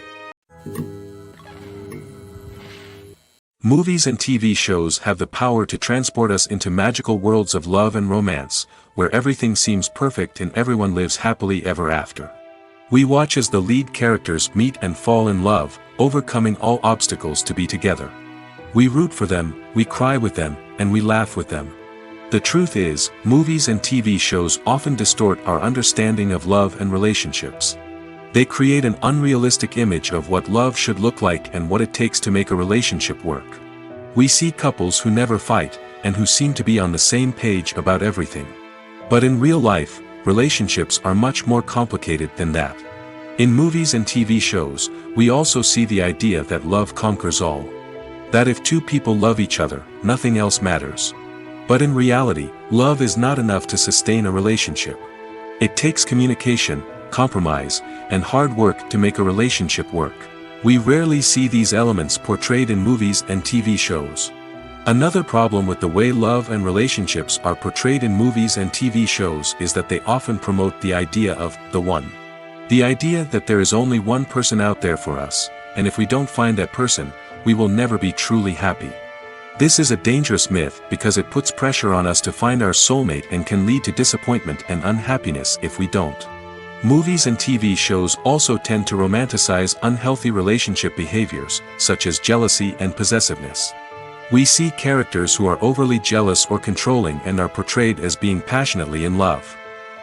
Movies and TV shows have the power to transport us into magical worlds of love and romance, where everything seems perfect and everyone lives happily ever after. We watch as the lead characters meet and fall in love, overcoming all obstacles to be together. We root for them, we cry with them, and we laugh with them. The truth is, movies and TV shows often distort our understanding of love and relationships. They create an unrealistic image of what love should look like and what it takes to make a relationship work. We see couples who never fight, and who seem to be on the same page about everything. But in real life, relationships are much more complicated than that. In movies and TV shows, we also see the idea that love conquers all. That if two people love each other, nothing else matters. But in reality, love is not enough to sustain a relationship. It takes communication, compromise, and hard work to make a relationship work. We rarely see these elements portrayed in movies and TV shows. Another problem with the way love and relationships are portrayed in movies and TV shows is that they often promote the idea of the one. The idea that there is only one person out there for us, and if we don't find that person, we will never be truly happy. This is a dangerous myth because it puts pressure on us to find our soulmate and can lead to disappointment and unhappiness if we don't. Movies and TV shows also tend to romanticize unhealthy relationship behaviors, such as jealousy and possessiveness. We see characters who are overly jealous or controlling and are portrayed as being passionately in love.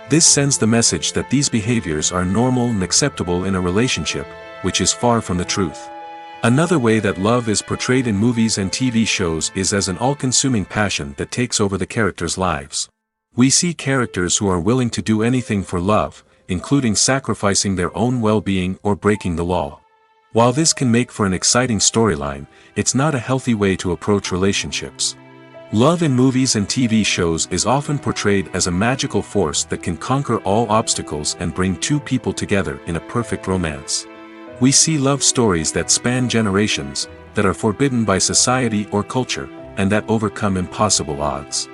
This sends the message that these behaviors are normal and acceptable in a relationship, which is far from the truth. Another way that love is portrayed in movies and TV shows is as an all-consuming passion that takes over the characters' lives. We see characters who are willing to do anything for love, including sacrificing their own well-being or breaking the law. While this can make for an exciting storyline, it's not a healthy way to approach relationships. Love in movies and TV shows is often portrayed as a magical force that can conquer all obstacles and bring two people together in a perfect romance. We see love stories that span generations, that are forbidden by society or culture, and that overcome impossible odds.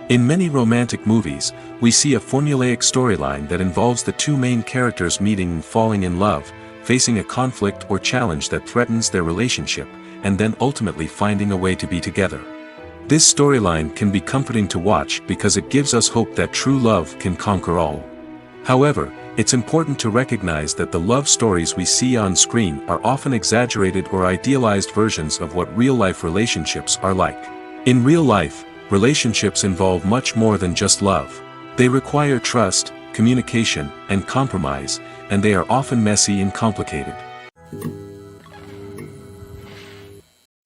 In many romantic movies, we see a formulaic storyline that involves the two main characters meeting and falling in love, facing a conflict or challenge that threatens their relationship, and then ultimately finding a way to be together. This storyline can be comforting to watch because it gives us hope that true love can conquer all. However, it's important to recognize that the love stories we see on screen are often exaggerated or idealized versions of what real-life relationships are like. In real life, relationships involve much more than just love. They require trust, communication, and compromise, and they are often messy and complicated.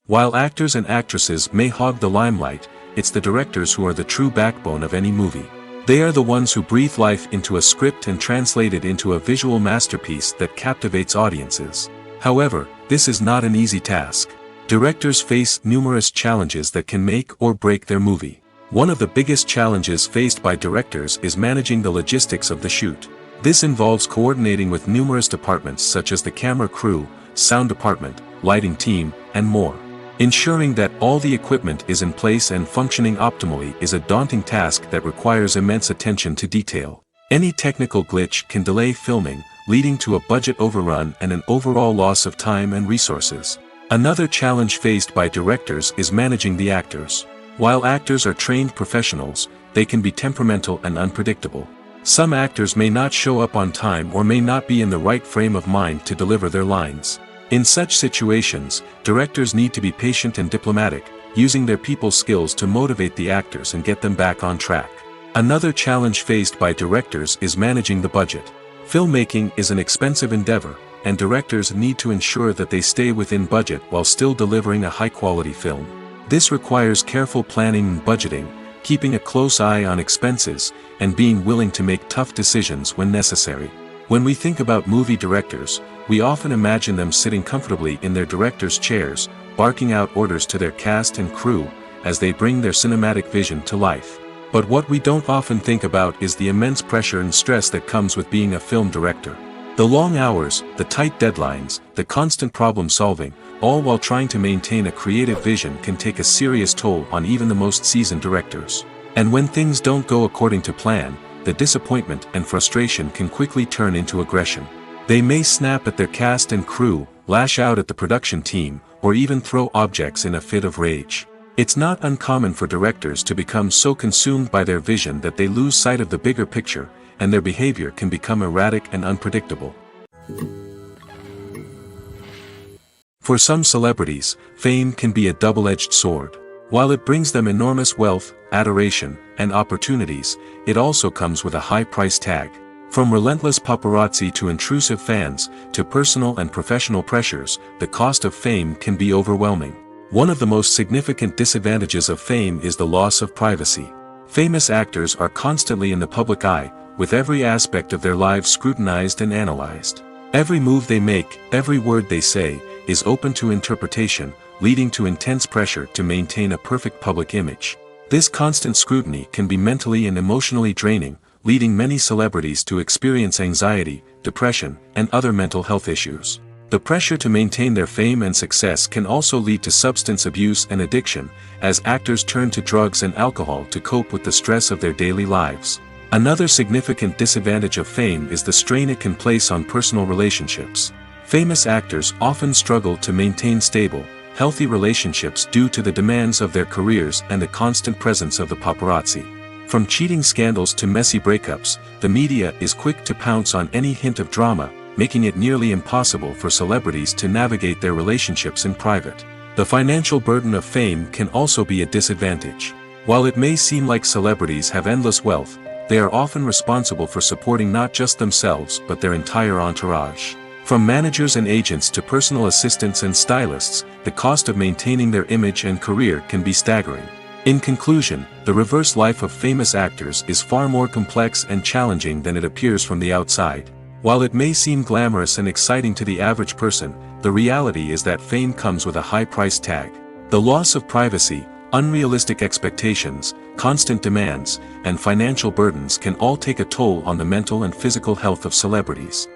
While actors and actresses may hog the limelight, it's the directors who are the true backbone of any movie. They are the ones who breathe life into a script and translate it into a visual masterpiece that captivates audiences. However, this is not an easy task. Directors face numerous challenges that can make or break their movie. One of the biggest challenges faced by directors is managing the logistics of the shoot. This involves coordinating with numerous departments such as the camera crew, sound department, lighting team, and more. Ensuring that all the equipment is in place and functioning optimally is a daunting task that requires immense attention to detail. Any technical glitch can delay filming, leading to a budget overrun and an overall loss of time and resources. Another challenge faced by directors is managing the actors. While actors are trained professionals, they can be temperamental and unpredictable. Some actors may not show up on time or may not be in the right frame of mind to deliver their lines. In such situations, directors need to be patient and diplomatic, using their people skills to motivate the actors and get them back on track. Another challenge faced by directors is managing the budget. Filmmaking is an expensive endeavor, and directors need to ensure that they stay within budget while still delivering a high-quality film. This requires careful planning and budgeting, keeping a close eye on expenses, and being willing to make tough decisions when necessary. When we think about movie directors, we often imagine them sitting comfortably in their director's chairs, barking out orders to their cast and crew, as they bring their cinematic vision to life. But what we don't often think about is the immense pressure and stress that comes with being a film director. The long hours, the tight deadlines, the constant problem solving, all while trying to maintain a creative vision can take a serious toll on even the most seasoned directors. And when things don't go according to plan, the disappointment and frustration can quickly turn into aggression. They may snap at their cast and crew, lash out at the production team, or even throw objects in a fit of rage. It's not uncommon for directors to become so consumed by their vision that they lose sight of the bigger picture, and their behavior can become erratic and unpredictable. For some celebrities, fame can be a double-edged sword. While it brings them enormous wealth, adoration, and opportunities, it also comes with a high price tag. From relentless paparazzi to intrusive fans, to personal and professional pressures, the cost of fame can be overwhelming. One of the most significant disadvantages of fame is the loss of privacy. Famous actors are constantly in the public eye, with every aspect of their lives scrutinized and analyzed. Every move they make, every word they say, is open to interpretation, leading to intense pressure to maintain a perfect public image. This constant scrutiny can be mentally and emotionally draining, leading many celebrities to experience anxiety, depression, and other mental health issues. The pressure to maintain their fame and success can also lead to substance abuse and addiction, as actors turn to drugs and alcohol to cope with the stress of their daily lives. Another significant disadvantage of fame is the strain it can place on personal relationships. Famous actors often struggle to maintain stable, healthy relationships due to the demands of their careers and the constant presence of the paparazzi. From cheating scandals to messy breakups, the media is quick to pounce on any hint of drama, making it nearly impossible for celebrities to navigate their relationships in private. The financial burden of fame can also be a disadvantage. While it may seem like celebrities have endless wealth, they are often responsible for supporting not just themselves but their entire entourage. From managers and agents to personal assistants and stylists, the cost of maintaining their image and career can be staggering. In conclusion, the reverse life of famous actors is far more complex and challenging than it appears from the outside. While it may seem glamorous and exciting to the average person, the reality is that fame comes with a high price tag. The loss of privacy, unrealistic expectations, constant demands, and financial burdens can all take a toll on the mental and physical health of celebrities.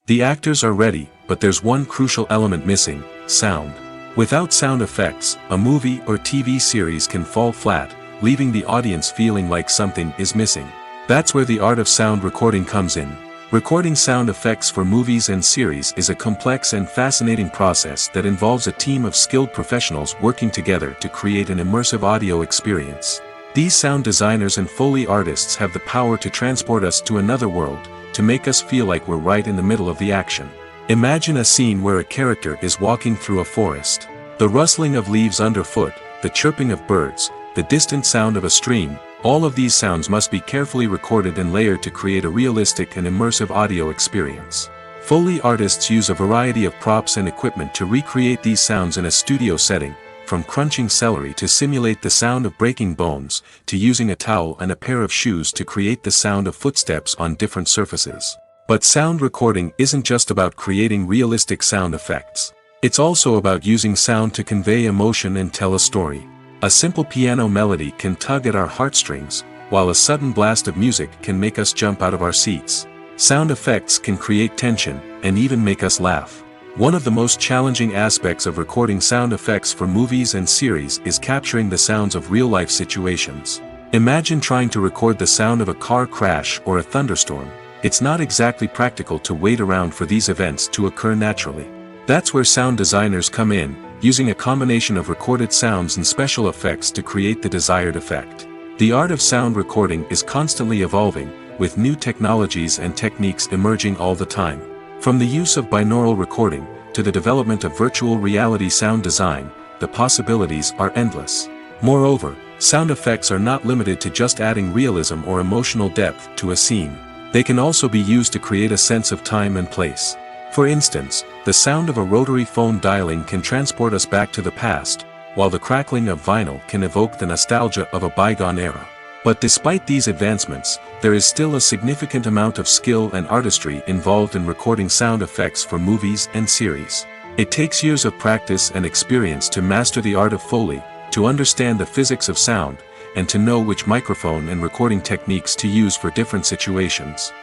The actors are ready, but there's one crucial element missing: sound. Without sound effects, a movie or TV series can fall flat, leaving the audience feeling like something is missing. That's where the art of sound recording comes in. Recording sound effects for movies and series is a complex and fascinating process that involves a team of skilled professionals working together to create an immersive audio experience. These sound designers and Foley artists have the power to transport us to another world, to make us feel like we're right in the middle of the action. Imagine a scene where a character is walking through a forest. The rustling of leaves underfoot, the chirping of birds, the distant sound of a stream, all of these sounds must be carefully recorded and layered to create a realistic and immersive audio experience. Foley artists use a variety of props and equipment to recreate these sounds in a studio setting, from crunching celery to simulate the sound of breaking bones, to using a towel and a pair of shoes to create the sound of footsteps on different surfaces. But sound recording isn't just about creating realistic sound effects. It's also about using sound to convey emotion and tell a story. A simple piano melody can tug at our heartstrings, while a sudden blast of music can make us jump out of our seats. Sound effects can create tension, and even make us laugh. One of the most challenging aspects of recording sound effects for movies and series is capturing the sounds of real-life situations. Imagine trying to record the sound of a car crash or a thunderstorm. It's not exactly practical to wait around for these events to occur naturally. That's where sound designers come in, using a combination of recorded sounds and special effects to create the desired effect. The art of sound recording is constantly evolving, with new technologies and techniques emerging all the time. From the use of binaural recording, to the development of virtual reality sound design, the possibilities are endless. Moreover, sound effects are not limited to just adding realism or emotional depth to a scene. They can also be used to create a sense of time and place. For instance, the sound of a rotary phone dialing can transport us back to the past, while the crackling of vinyl can evoke the nostalgia of a bygone era. But despite these advancements, there is still a significant amount of skill and artistry involved in recording sound effects for movies and series. It takes years of practice and experience to master the art of Foley, to understand the physics of sound, and to know which microphone and recording techniques to use for different situations.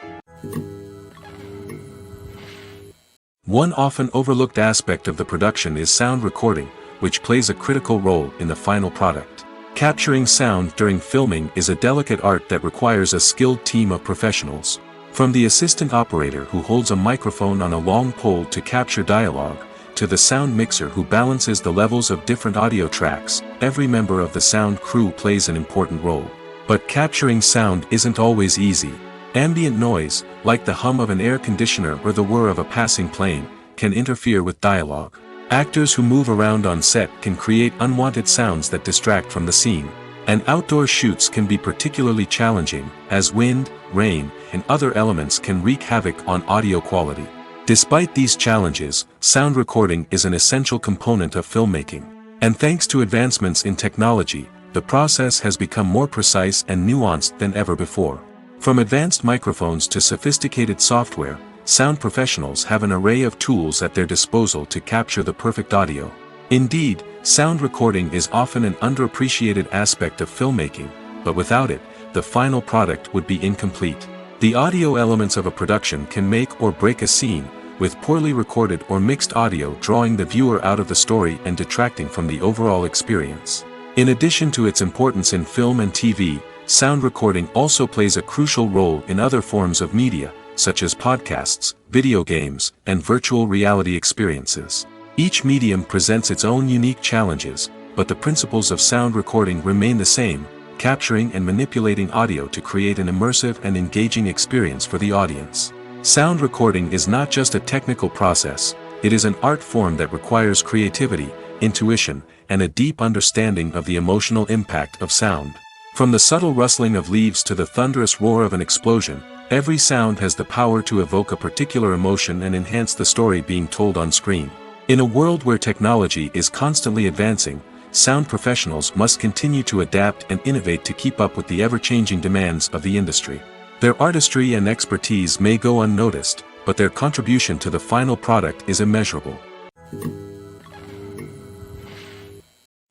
One often overlooked aspect of the production is sound recording, which plays a critical role in the final product. Capturing sound during filming is a delicate art that requires a skilled team of professionals. From the assistant operator who holds a microphone on a long pole to capture dialogue, to the sound mixer who balances the levels of different audio tracks, every member of the sound crew plays an important role. But capturing sound isn't always easy. Ambient noise, like the hum of an air conditioner or the whir of a passing plane, can interfere with dialogue. Actors who move around on set can create unwanted sounds that distract from the scene. And outdoor shoots can be particularly challenging, as wind, rain, and other elements can wreak havoc on audio quality. Despite these challenges, sound recording is an essential component of filmmaking. And thanks to advancements in technology, the process has become more precise and nuanced than ever before. From advanced microphones to sophisticated software, sound professionals have an array of tools at their disposal to capture the perfect audio. Indeed, sound recording is often an underappreciated aspect of filmmaking, but without it, the final product would be incomplete. The audio elements of a production can make or break a scene, with poorly recorded or mixed audio drawing the viewer out of the story and detracting from the overall experience. In addition to its importance in film and TV, sound recording also plays a crucial role in other forms of media, such as podcasts, video games, and virtual reality experiences. Each medium presents its own unique challenges, but the principles of sound recording remain the same, capturing and manipulating audio to create an immersive and engaging experience for the audience. Sound recording is not just a technical process, it is an art form that requires creativity, intuition, and a deep understanding of the emotional impact of sound. From the subtle rustling of leaves to the thunderous roar of an explosion, every sound has the power to evoke a particular emotion and enhance the story being told on screen. In a world where technology is constantly advancing, sound professionals must continue to adapt and innovate to keep up with the ever-changing demands of the industry. Their artistry and expertise may go unnoticed, but their contribution to the final product is immeasurable.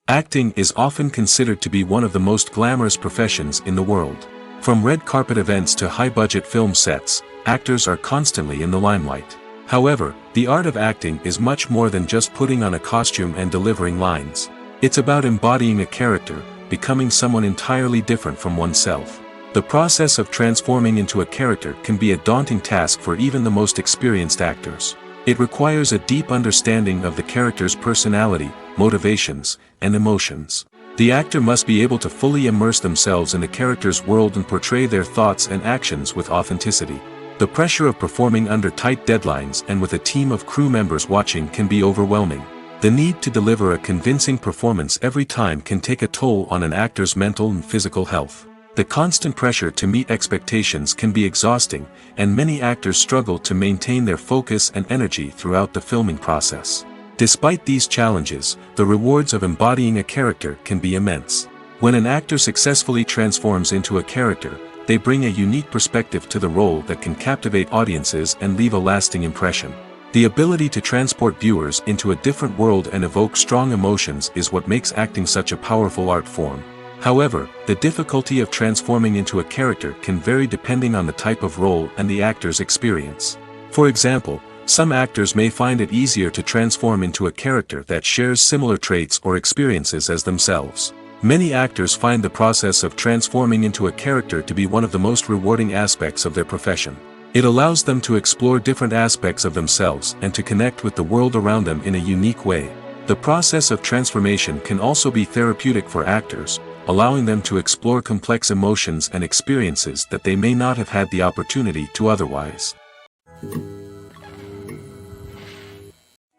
Acting is often considered to be one of the most glamorous professions in the world. From red carpet events to high-budget film sets, actors are constantly in the limelight. However, the art of acting is much more than just putting on a costume and delivering lines. It's about embodying a character, becoming someone entirely different from oneself. The process of transforming into a character can be a daunting task for even the most experienced actors. It requires a deep understanding of the character's personality, motivations, and emotions. The actor must be able to fully immerse themselves in the character's world and portray their thoughts and actions with authenticity. The pressure of performing under tight deadlines and with a team of crew members watching can be overwhelming. The need to deliver a convincing performance every time can take a toll on an actor's mental and physical health. The constant pressure to meet expectations can be exhausting, and many actors struggle to maintain their focus and energy throughout the filming process. Despite these challenges, the rewards of embodying a character can be immense. When an actor successfully transforms into a character, they bring a unique perspective to the role that can captivate audiences and leave a lasting impression. The ability to transport viewers into a different world and evoke strong emotions is what makes acting such a powerful art form. However, the difficulty of transforming into a character can vary depending on the type of role and the actor's experience. For example, some actors may find it easier to transform into a character that shares similar traits or experiences as themselves. Many actors find the process of transforming into a character to be one of the most rewarding aspects of their profession. It allows them to explore different aspects of themselves and to connect with the world around them in a unique way. The process of transformation can also be therapeutic for actors, allowing them to explore complex emotions and experiences that they may not have had the opportunity to otherwise.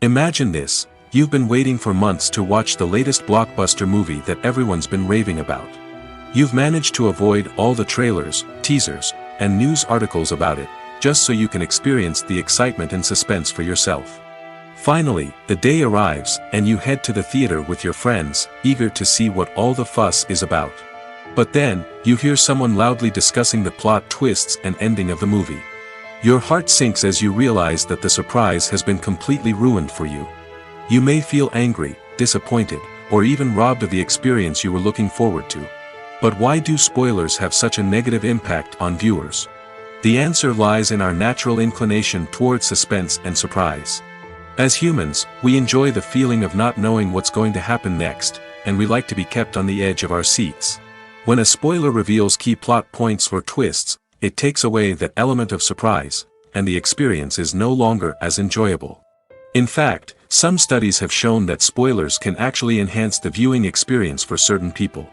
Imagine this: you've been waiting for months to watch the latest blockbuster movie that everyone's been raving about. You've managed to avoid all the trailers, teasers, and news articles about it, just so you can experience the excitement and suspense for yourself. Finally, the day arrives, and you head to the theater with your friends, eager to see what all the fuss is about. But then, you hear someone loudly discussing the plot twists and ending of the movie. Your heart sinks as you realize that the surprise has been completely ruined for you. You may feel angry, disappointed, or even robbed of the experience you were looking forward to. But why do spoilers have such a negative impact on viewers? The answer lies in our natural inclination towards suspense and surprise. As humans, we enjoy the feeling of not knowing what's going to happen next, and we like to be kept on the edge of our seats. When a spoiler reveals key plot points or twists, it takes away that element of surprise, and the experience is no longer as enjoyable. In fact, some studies have shown that spoilers can actually enhance the viewing experience for certain people.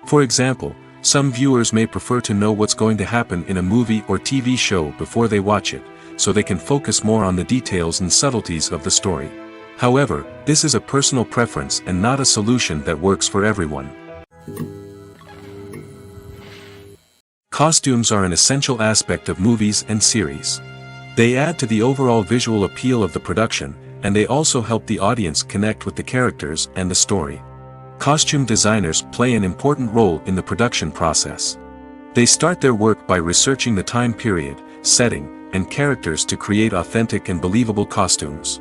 For example, some viewers may prefer to know what's going to happen in a movie or TV show before they watch it, so they can focus more on the details and subtleties of the story. However, this is a personal preference and not a solution that works for everyone. Costumes are an essential aspect of movies and series. They add to the overall visual appeal of the production, and they also help the audience connect with the characters and the story. Costume designers play an important role in the production process. They start their work by researching the time period, setting, and characters to create authentic and believable costumes.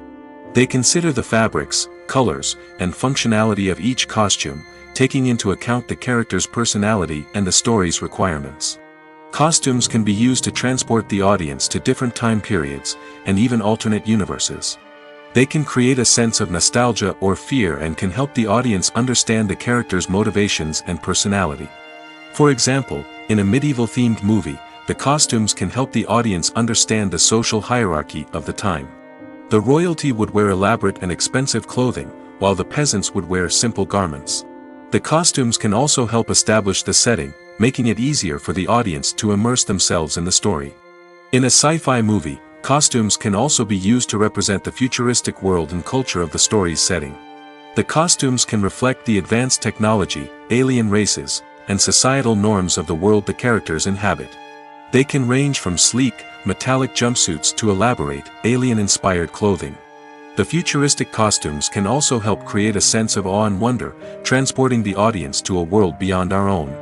They consider the fabrics, colors, and functionality of each costume, taking into account the character's personality and the story's requirements. Costumes can be used to transport the audience to different time periods, and even alternate universes. They can create a sense of nostalgia or fear and can help the audience understand the character's motivations and personality. For example, in a medieval-themed movie, the costumes can help the audience understand the social hierarchy of the time. The royalty would wear elaborate and expensive clothing, while the peasants would wear simple garments. The costumes can also help establish the setting, making it easier for the audience to immerse themselves in the story. In a sci-fi movie, costumes can also be used to represent the futuristic world and culture of the story's setting. The costumes can reflect the advanced technology, alien races, and societal norms of the world the characters inhabit. They can range from sleek, metallic jumpsuits to elaborate, alien-inspired clothing. The futuristic costumes can also help create a sense of awe and wonder, transporting the audience to a world beyond our own.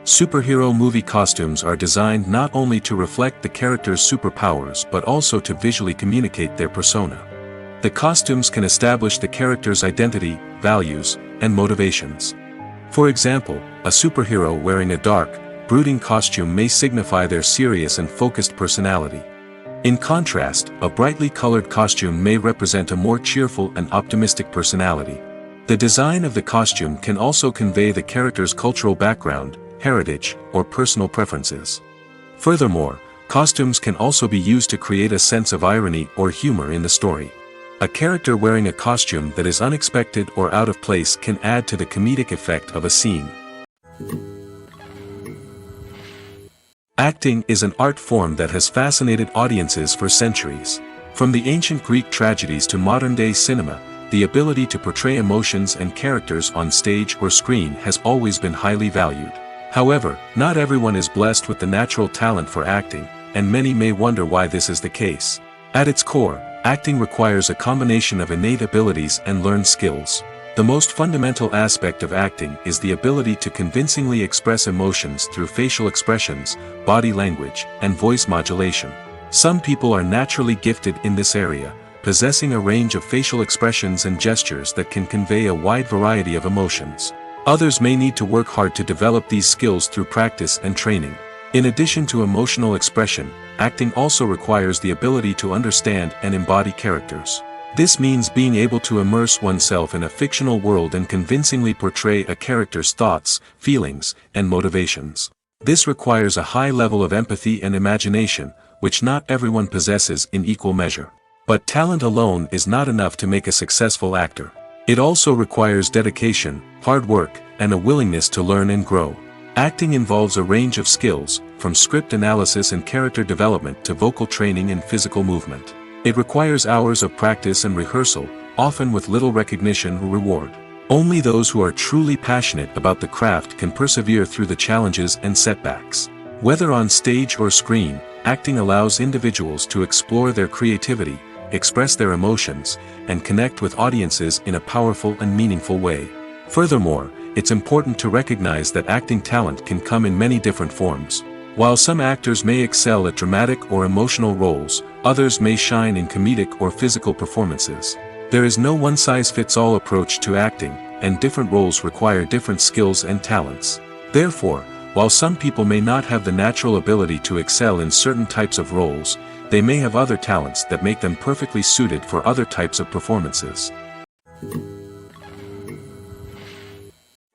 Superhero movie costumes are designed not only to reflect the character's superpowers but also to visually communicate their persona. The costumes can establish the character's identity, values, and motivations. For example, a superhero wearing a dark, brooding costume may signify their serious and focused personality. In contrast, a brightly colored costume may represent a more cheerful and optimistic personality. The design of the costume can also convey the character's cultural background, heritage, or personal preferences. Furthermore, costumes can also be used to create a sense of irony or humor in the story. A character wearing a costume that is unexpected or out of place can add to the comedic effect of a scene. Acting is an art form that has fascinated audiences for centuries. From the ancient Greek tragedies to modern-day cinema, the ability to portray emotions and characters on stage or screen has always been highly valued. However, not everyone is blessed with the natural talent for acting, and many may wonder why this is the case. At its core, acting requires a combination of innate abilities and learned skills. The most fundamental aspect of acting is the ability to convincingly express emotions through facial expressions, body language, and voice modulation. Some people are naturally gifted in this area, possessing a range of facial expressions and gestures that can convey a wide variety of emotions. Others may need to work hard to develop these skills through practice and training. In addition to emotional expression, acting also requires the ability to understand and embody characters. This means being able to immerse oneself in a fictional world and convincingly portray a character's thoughts, feelings, and motivations. This requires a high level of empathy and imagination, which not everyone possesses in equal measure. But talent alone is not enough to make a successful actor. It also requires dedication, hard work, and a willingness to learn and grow. Acting involves a range of skills, from script analysis and character development to vocal training and physical movement. It requires hours of practice and rehearsal, often with little recognition or reward. Only those who are truly passionate about the craft can persevere through the challenges and setbacks. Whether on stage or screen, acting allows individuals to explore their creativity, express their emotions, and connect with audiences in a powerful and meaningful way. Furthermore, it's important to recognize that acting talent can come in many different forms. While some actors may excel at dramatic or emotional roles, others may shine in comedic or physical performances. There is no one-size-fits-all approach to acting, and different roles require different skills and talents. Therefore, while some people may not have the natural ability to excel in certain types of roles, they may have other talents that make them perfectly suited for other types of performances.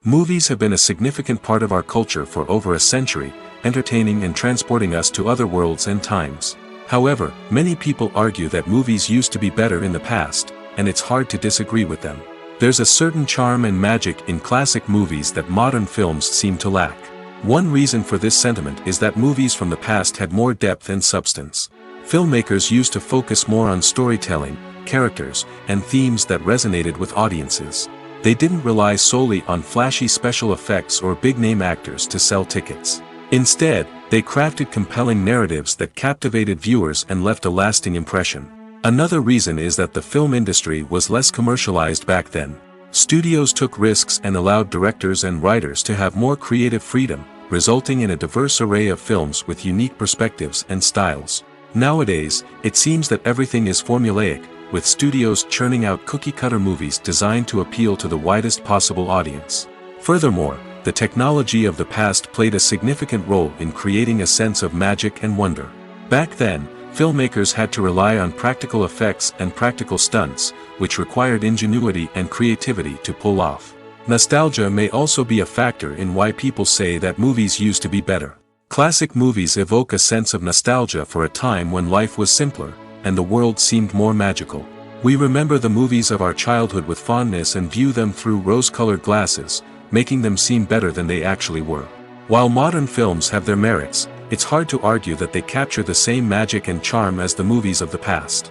Movies have been a significant part of our culture for over a century, entertaining and transporting us to other worlds and times. However, many people argue that movies used to be better in the past, and it's hard to disagree with them. There's a certain charm and magic in classic movies that modern films seem to lack. One reason for this sentiment is that movies from the past had more depth and substance. Filmmakers used to focus more on storytelling, characters, and themes that resonated with audiences. They didn't rely solely on flashy special effects or big-name actors to sell tickets. Instead, they crafted compelling narratives that captivated viewers and left a lasting impression. Another reason is that the film industry was less commercialized back then. Studios took risks and allowed directors and writers to have more creative freedom, resulting in a diverse array of films with unique perspectives and styles. Nowadays, it seems that everything is formulaic, with studios churning out cookie-cutter movies designed to appeal to the widest possible audience. Furthermore, the technology of the past played a significant role in creating a sense of magic and wonder. Back then, filmmakers had to rely on practical effects and practical stunts, which required ingenuity and creativity to pull off. Nostalgia may also be a factor in why people say that movies used to be better. Classic movies evoke a sense of nostalgia for a time when life was simpler, and the world seemed more magical. We remember the movies of our childhood with fondness and view them through rose-colored glasses, making them seem better than they actually were. While modern films have their merits, it's hard to argue that they capture the same magic and charm as the movies of the past.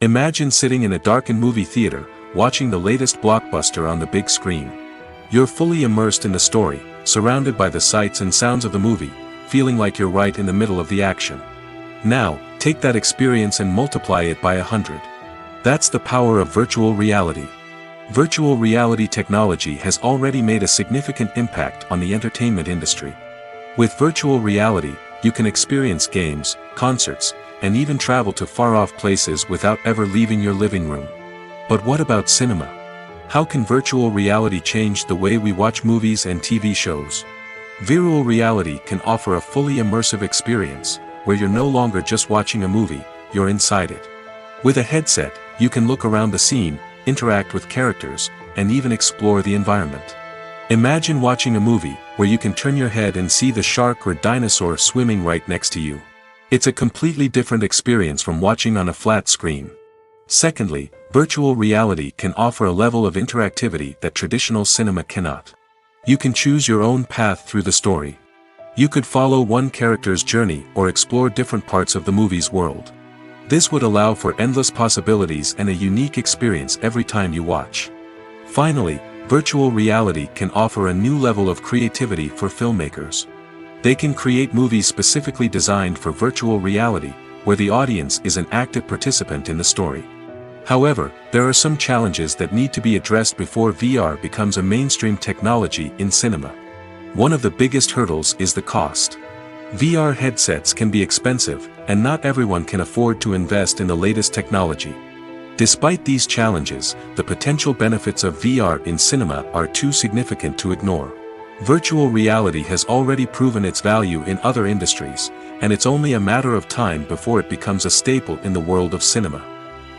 Imagine sitting in a darkened movie theater, watching the latest blockbuster on the big screen. You're fully immersed in the story, surrounded by the sights and sounds of the movie, feeling like you're right in the middle of the action. Now, take that experience and multiply it by 100. That's the power of virtual reality. Virtual reality technology has already made a significant impact on the entertainment industry. With virtual reality, you can experience games, concerts, and even travel to far-off places without ever leaving your living room. But what about cinema? How can virtual reality change the way we watch movies and TV shows? Virtual reality can offer a fully immersive experience, where you're no longer just watching a movie, you're inside it. With a headset, you can look around the scene, interact with characters, and even explore the environment. Imagine watching a movie where you can turn your head and see the shark or dinosaur swimming right next to you. It's a completely different experience from watching on a flat screen. Secondly, virtual reality can offer a level of interactivity that traditional cinema cannot. You can choose your own path through the story. You could follow one character's journey or explore different parts of the movie's world. This would allow for endless possibilities and a unique experience every time you watch. Finally, virtual reality can offer a new level of creativity for filmmakers. They can create movies specifically designed for virtual reality, where the audience is an active participant in the story. However, there are some challenges that need to be addressed before VR becomes a mainstream technology in cinema. One of the biggest hurdles is the cost. VR headsets can be expensive, and not everyone can afford to invest in the latest technology. Despite these challenges, the potential benefits of VR in cinema are too significant to ignore. Virtual reality has already proven its value in other industries, and it's only a matter of time before it becomes a staple in the world of cinema.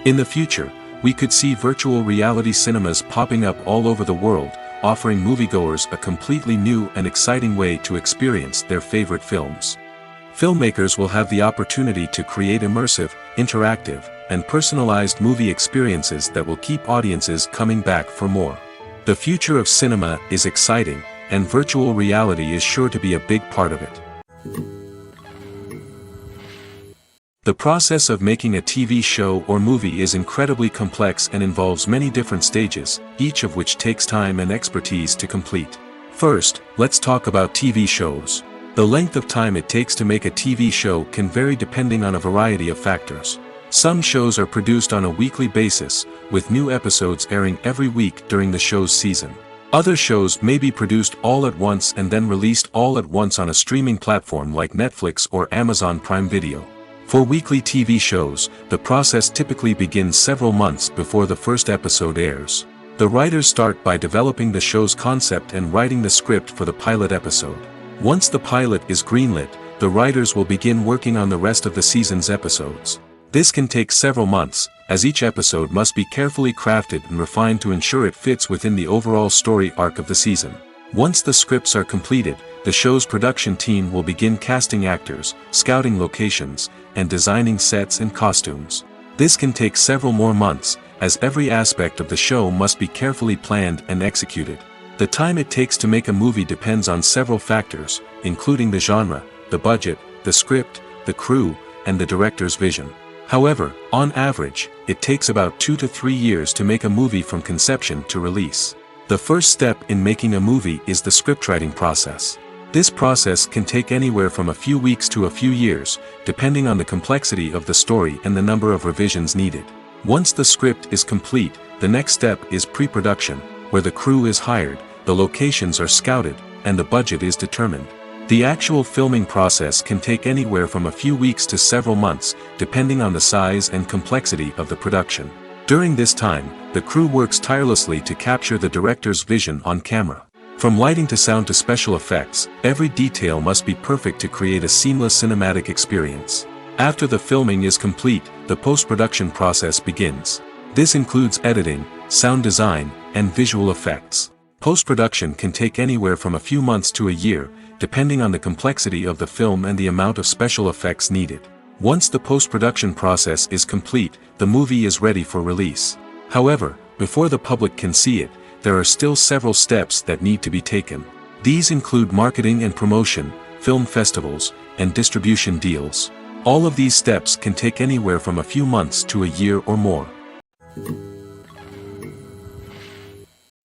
In the future, we could see virtual reality cinemas popping up all over the world, offering moviegoers a completely new and exciting way to experience their favorite films. Filmmakers will have the opportunity to create immersive, interactive, and personalized movie experiences that will keep audiences coming back for more. The future of cinema is exciting, and virtual reality is sure to be a big part of it. The process of making a TV show or movie is incredibly complex and involves many different stages, each of which takes time and expertise to complete. First, let's talk about TV shows. The length of time it takes to make a TV show can vary depending on a variety of factors. Some shows are produced on a weekly basis, with new episodes airing every week during the show's season. Other shows may be produced all at once and then released all at once on a streaming platform like Netflix or Amazon Prime Video. For weekly TV shows, the process typically begins several months before the first episode airs. The writers start by developing the show's concept and writing the script for the pilot episode. Once the pilot is greenlit, the writers will begin working on the rest of the season's episodes. This can take several months, as each episode must be carefully crafted and refined to ensure it fits within the overall story arc of the season. Once the scripts are completed, the show's production team will begin casting actors, scouting locations, and designing sets and costumes. This can take several more months, as every aspect of the show must be carefully planned and executed. The time it takes to make a movie depends on several factors, including the genre, the budget, the script, the crew, and the director's vision. However, on average, it takes about 2 to 3 years to make a movie from conception to release. The first step in making a movie is the scriptwriting process. This process can take anywhere from a few weeks to a few years, depending on the complexity of the story and the number of revisions needed. Once the script is complete, the next step is pre-production, where the crew is hired, the locations are scouted, and the budget is determined. The actual filming process can take anywhere from a few weeks to several months, depending on the size and complexity of the production. During this time, the crew works tirelessly to capture the director's vision on camera. From lighting to sound to special effects, every detail must be perfect to create a seamless cinematic experience. After the filming is complete, the post-production process begins. This includes editing, sound design, and visual effects. Post-production can take anywhere from a few months to a year, depending on the complexity of the film and the amount of special effects needed. Once the post-production process is complete, the movie is ready for release. However, before the public can see it, there are still several steps that need to be taken. These include marketing and promotion, film festivals, and distribution deals. All of these steps can take anywhere from a few months to a year or more.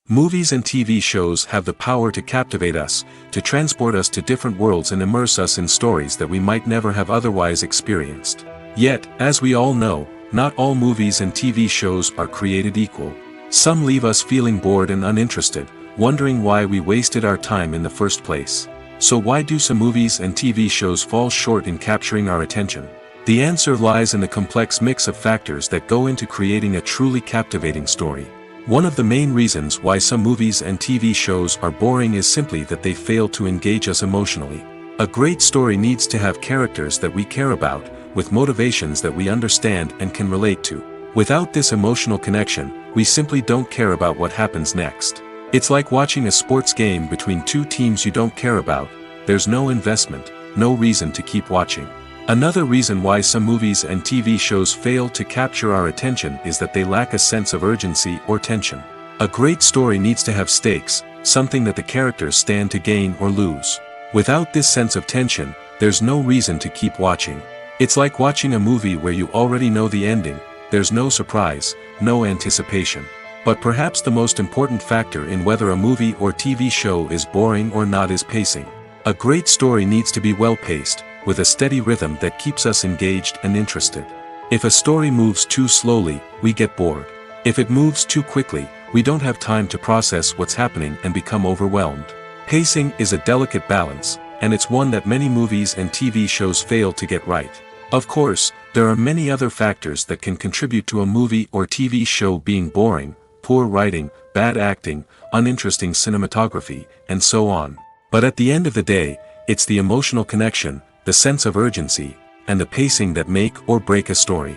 Movies and TV shows have the power to captivate us, to transport us to different worlds and immerse us in stories that we might never have otherwise experienced. Yet, as we all know, not all movies and TV shows are created equal. Some leave us feeling bored and uninterested, wondering why we wasted our time in the first place. So why do some movies and TV shows fall short in capturing our attention? The answer lies in the complex mix of factors that go into creating a truly captivating story. One of the main reasons why some movies and TV shows are boring is simply that they fail to engage us emotionally. A great story needs to have characters that we care about, with motivations that we understand and can relate to. Without this emotional connection, we simply don't care about what happens next. It's like watching a sports game between two teams you don't care about. There's no investment, no reason to keep watching. Another reason why some movies and TV shows fail to capture our attention is that they lack a sense of urgency or tension. A great story needs to have stakes, something that the characters stand to gain or lose. Without this sense of tension, there's no reason to keep watching. It's like watching a movie where you already know the ending, there's no surprise, no anticipation. But perhaps the most important factor in whether a movie or TV show is boring or not is pacing. A great story needs to be well paced, with a steady rhythm that keeps us engaged and interested. If a story moves too slowly, we get bored. If it moves too quickly, we don't have time to process what's happening and become overwhelmed. Pacing is a delicate balance, and it's one that many movies and TV shows fail to get right. Of course, there are many other factors that can contribute to a movie or TV show being boring: poor writing, bad acting, uninteresting cinematography, and so on. But at the end of the day, it's the emotional connection, the sense of urgency, and the pacing that make or break a story.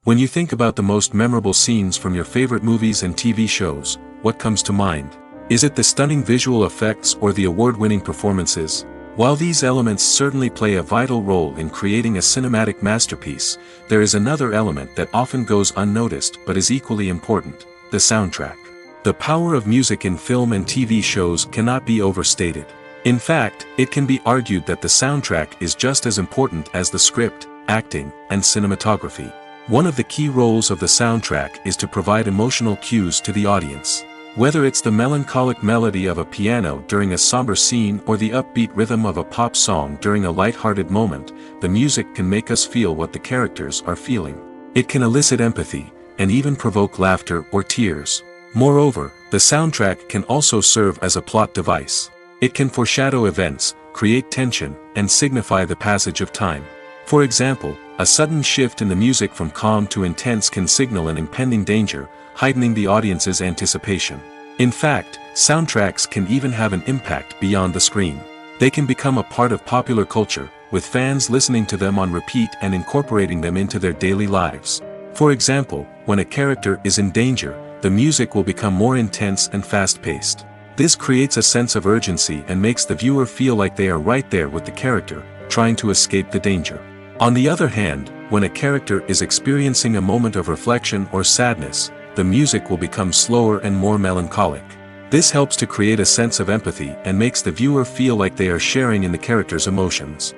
When you think about the most memorable scenes from your favorite movies and TV shows, what comes to mind? Is it the stunning visual effects or the award-winning performances? While these elements certainly play a vital role in creating a cinematic masterpiece, there is another element that often goes unnoticed but is equally important: the soundtrack. The power of music in film and TV shows cannot be overstated. In fact, it can be argued that the soundtrack is just as important as the script, acting, and cinematography. One of the key roles of the soundtrack is to provide emotional cues to the audience. Whether it's the melancholic melody of a piano during a somber scene or the upbeat rhythm of a pop song during a light-hearted moment, the music can make us feel what the characters are feeling. It can elicit empathy, and even provoke laughter or tears. Moreover, the soundtrack can also serve as a plot device. It can foreshadow events, create tension, and signify the passage of time. For example, a sudden shift in the music from calm to intense can signal an impending danger, heightening the audience's anticipation. In fact, soundtracks can even have an impact beyond the screen. They can become a part of popular culture, with fans listening to them on repeat and incorporating them into their daily lives. For example, when a character is in danger, the music will become more intense and fast-paced. This creates a sense of urgency and makes the viewer feel like they are right there with the character, trying to escape the danger. On the other hand, when a character is experiencing a moment of reflection or sadness, the music will become slower and more melancholic. This helps to create a sense of empathy and makes the viewer feel like they are sharing in the character's emotions.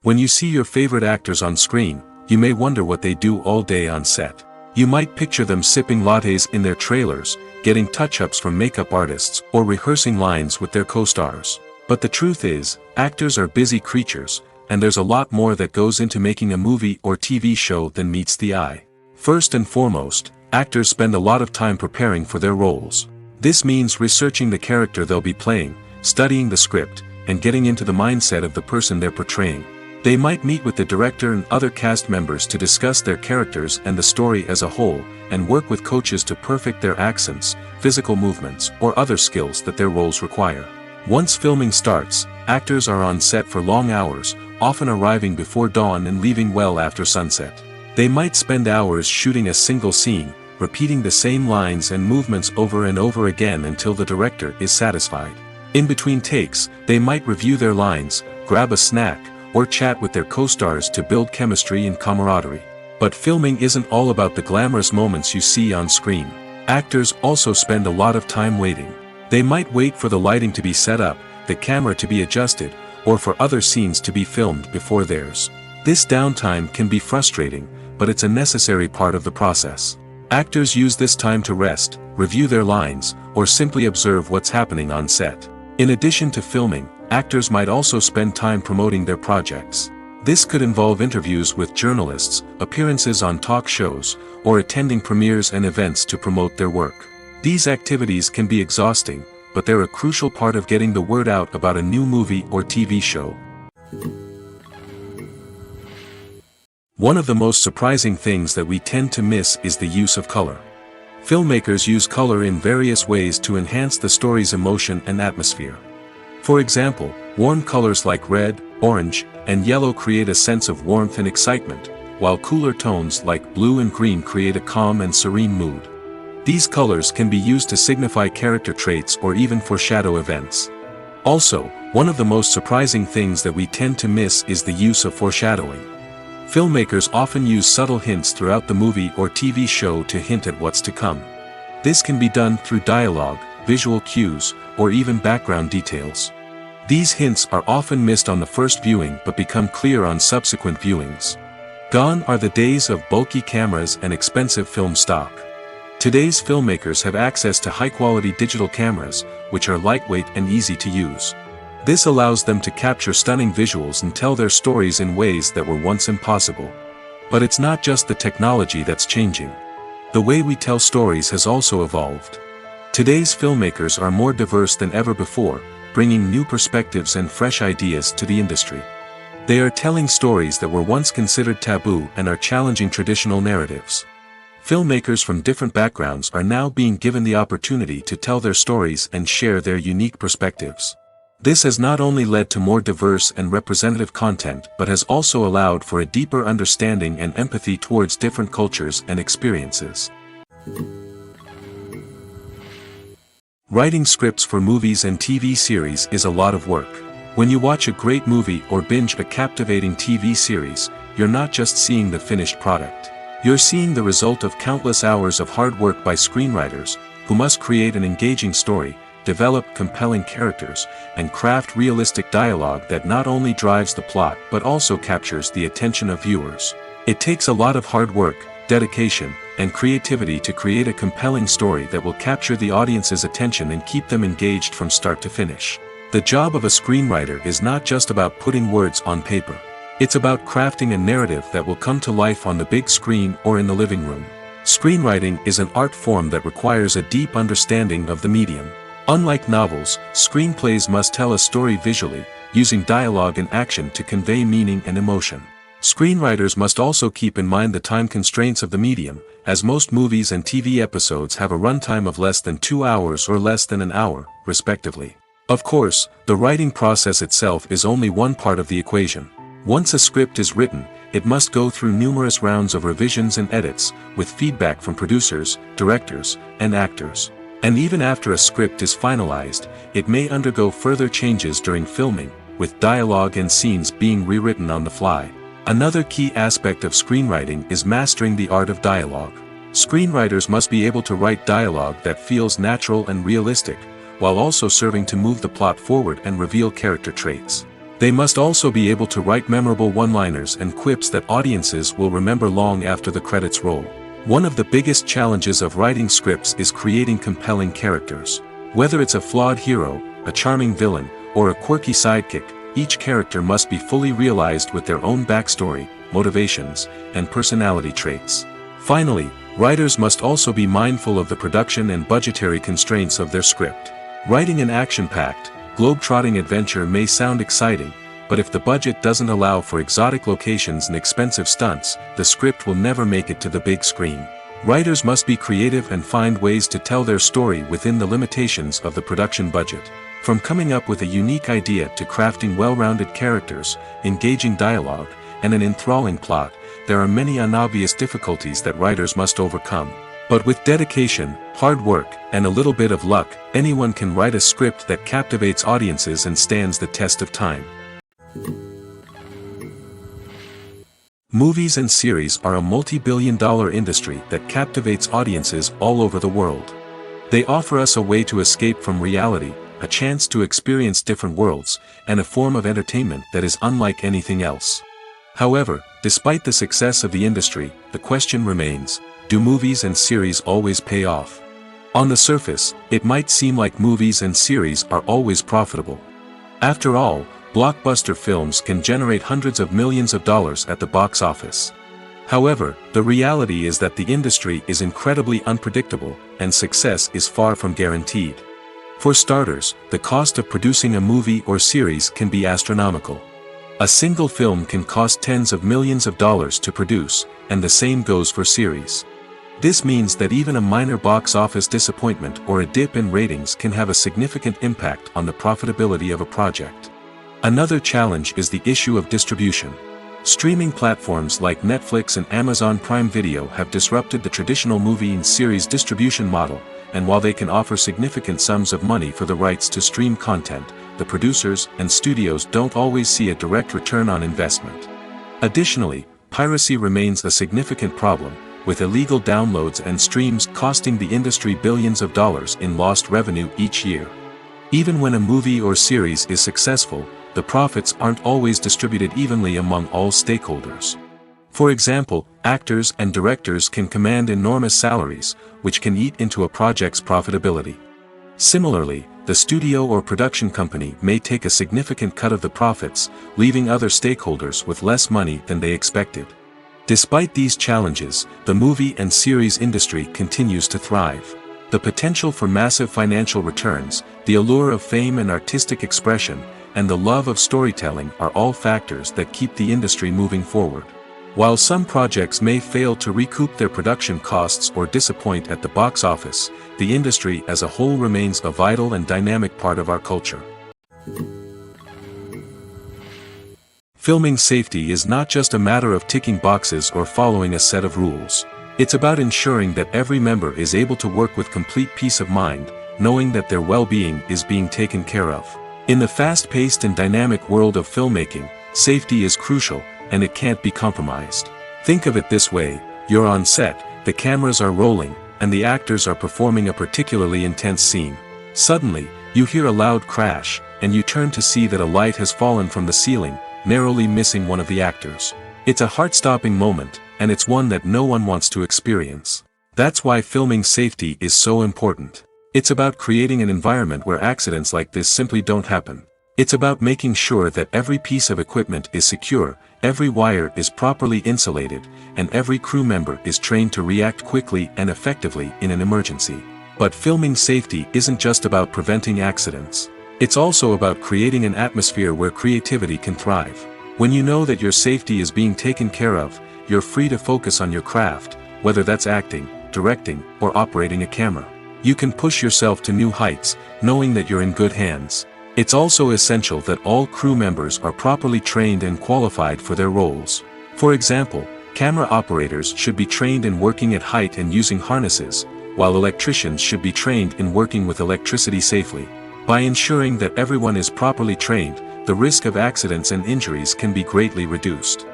When you see your favorite actors on screen, you may wonder what they do all day on set. You might picture them sipping lattes in their trailers, getting touch-ups from makeup artists, or rehearsing lines with their co-stars. But the truth is, actors are busy creatures, and there's a lot more that goes into making a movie or TV show than meets the eye. First and foremost, actors spend a lot of time preparing for their roles. This means researching the character they'll be playing, studying the script, and getting into the mindset of the person they're portraying. They might meet with the director and other cast members to discuss their characters and the story as a whole, and work with coaches to perfect their accents, physical movements, or other skills that their roles require. Once filming starts, actors are on set for long hours, often arriving before dawn and leaving well after sunset. They might spend hours shooting a single scene, repeating the same lines and movements over and over again until the director is satisfied. In between takes, they might review their lines, grab a snack, or chat with their co-stars to build chemistry and camaraderie. But filming isn't all about the glamorous moments you see on screen. Actors also spend a lot of time waiting. They might wait for the lighting to be set up, the camera to be adjusted, or for other scenes to be filmed before theirs. This downtime can be frustrating, but it's a necessary part of the process. Actors use this time to rest, review their lines, or simply observe what's happening on set. In addition to filming, actors might also spend time promoting their projects. This could involve interviews with journalists, appearances on talk shows, or attending premieres and events to promote their work. These activities can be exhausting, but they're a crucial part of getting the word out about a new movie or TV show. One of the most surprising things that we tend to miss is the use of color. Filmmakers use color in various ways to enhance the story's emotion and atmosphere. For example, warm colors like red, orange, and yellow create a sense of warmth and excitement, while cooler tones like blue and green create a calm and serene mood. These colors can be used to signify character traits or even foreshadow events. Also, one of the most surprising things that we tend to miss is the use of foreshadowing. Filmmakers often use subtle hints throughout the movie or TV show to hint at what's to come. This can be done through dialogue, visual cues, or even background details. These hints are often missed on the first viewing but become clear on subsequent viewings. Gone are the days of bulky cameras and expensive film stock. Today's filmmakers have access to high-quality digital cameras, which are lightweight and easy to use. This allows them to capture stunning visuals and tell their stories in ways that were once impossible. But it's not just the technology that's changing. The way we tell stories has also evolved. Today's filmmakers are more diverse than ever before, bringing new perspectives and fresh ideas to the industry. They are telling stories that were once considered taboo and are challenging traditional narratives. Filmmakers from different backgrounds are now being given the opportunity to tell their stories and share their unique perspectives. This has not only led to more diverse and representative content but has also allowed for a deeper understanding and empathy towards different cultures and experiences. Writing scripts for movies and TV series is a lot of work. When you watch a great movie or binge a captivating TV series, you're not just seeing the finished product. You're seeing the result of countless hours of hard work by screenwriters, who must create an engaging story, develop compelling characters, and craft realistic dialogue that not only drives the plot but also captures the attention of viewers. It takes a lot of hard work, dedication, and creativity to create a compelling story that will capture the audience's attention and keep them engaged from start to finish. The job of a screenwriter is not just about putting words on paper. It's about crafting a narrative that will come to life on the big screen or in the living room. Screenwriting is an art form that requires a deep understanding of the medium. Unlike novels, screenplays must tell a story visually, using dialogue and action to convey meaning and emotion. Screenwriters must also keep in mind the time constraints of the medium, as most movies and TV episodes have a runtime of less than 2 hours or less than an hour, respectively. Of course, the writing process itself is only one part of the equation. Once a script is written, it must go through numerous rounds of revisions and edits, with feedback from producers, directors, and actors. And even after a script is finalized, it may undergo further changes during filming, with dialogue and scenes being rewritten on the fly. Another key aspect of screenwriting is mastering the art of dialogue. Screenwriters must be able to write dialogue that feels natural and realistic, while also serving to move the plot forward and reveal character traits. They must also be able to write memorable one-liners and quips that audiences will remember long after the credits roll. One of the biggest challenges of writing scripts is creating compelling characters. Whether it's a flawed hero, a charming villain, or a quirky sidekick, each character must be fully realized with their own backstory, motivations, and personality traits. Finally, writers must also be mindful of the production and budgetary constraints of their script. Writing an action-packed, globe-trotting adventure may sound exciting, but if the budget doesn't allow for exotic locations and expensive stunts, the script will never make it to the big screen. Writers must be creative and find ways to tell their story within the limitations of the production budget. From coming up with a unique idea to crafting well-rounded characters, engaging dialogue, and an enthralling plot, there are many unobvious difficulties that writers must overcome. But with dedication, hard work, and a little bit of luck, anyone can write a script that captivates audiences and stands the test of time. Movies and series are a multi-billion-dollar industry that captivates audiences all over the world. They offer us a way to escape from reality, a chance to experience different worlds, and a form of entertainment that is unlike anything else. However, despite the success of the industry, the question remains: do movies and series always pay off? On the surface, it might seem like movies and series are always profitable. After all, blockbuster films can generate hundreds of millions of dollars at the box office. However, the reality is that the industry is incredibly unpredictable, and success is far from guaranteed. For starters, the cost of producing a movie or series can be astronomical. A single film can cost tens of millions of dollars to produce, and the same goes for series. This means that even a minor box office disappointment or a dip in ratings can have a significant impact on the profitability of a project. Another challenge is the issue of distribution. Streaming platforms like Netflix and Amazon Prime Video have disrupted the traditional movie and series distribution model, and while they can offer significant sums of money for the rights to stream content, the producers and studios don't always see a direct return on investment. Additionally, piracy remains a significant problem, with illegal downloads and streams costing the industry billions of dollars in lost revenue each year. Even when a movie or series is successful, the profits aren't always distributed evenly among all stakeholders. For example, actors and directors can command enormous salaries, which can eat into a project's profitability. Similarly, the studio or production company may take a significant cut of the profits, leaving other stakeholders with less money than they expected. Despite these challenges, the movie and series industry continues to thrive. The potential for massive financial returns, the allure of fame and artistic expression, and the love of storytelling are all factors that keep the industry moving forward. While some projects may fail to recoup their production costs or disappoint at the box office, the industry as a whole remains a vital and dynamic part of our culture. Filming safety is not just a matter of ticking boxes or following a set of rules. It's about ensuring that every member is able to work with complete peace of mind, knowing that their well-being is being taken care of. In the fast-paced and dynamic world of filmmaking, safety is crucial, and it can't be compromised. Think of it this way: you're on set, the cameras are rolling, and the actors are performing a particularly intense scene. Suddenly, you hear a loud crash, and you turn to see that a light has fallen from the ceiling, narrowly missing one of the actors. It's a heart-stopping moment, and it's one that no one wants to experience. That's why filming safety is so important. It's about creating an environment where accidents like this simply don't happen. It's about making sure that every piece of equipment is secure, every wire is properly insulated, and every crew member is trained to react quickly and effectively in an emergency. But filming safety isn't just about preventing accidents. It's also about creating an atmosphere where creativity can thrive. When you know that your safety is being taken care of, you're free to focus on your craft, whether that's acting, directing, or operating a camera. You can push yourself to new heights, knowing that you're in good hands. It's also essential that all crew members are properly trained and qualified for their roles. For example, camera operators should be trained in working at height and using harnesses, while electricians should be trained in working with electricity safely. By ensuring that everyone is properly trained, the risk of accidents and injuries can be greatly reduced.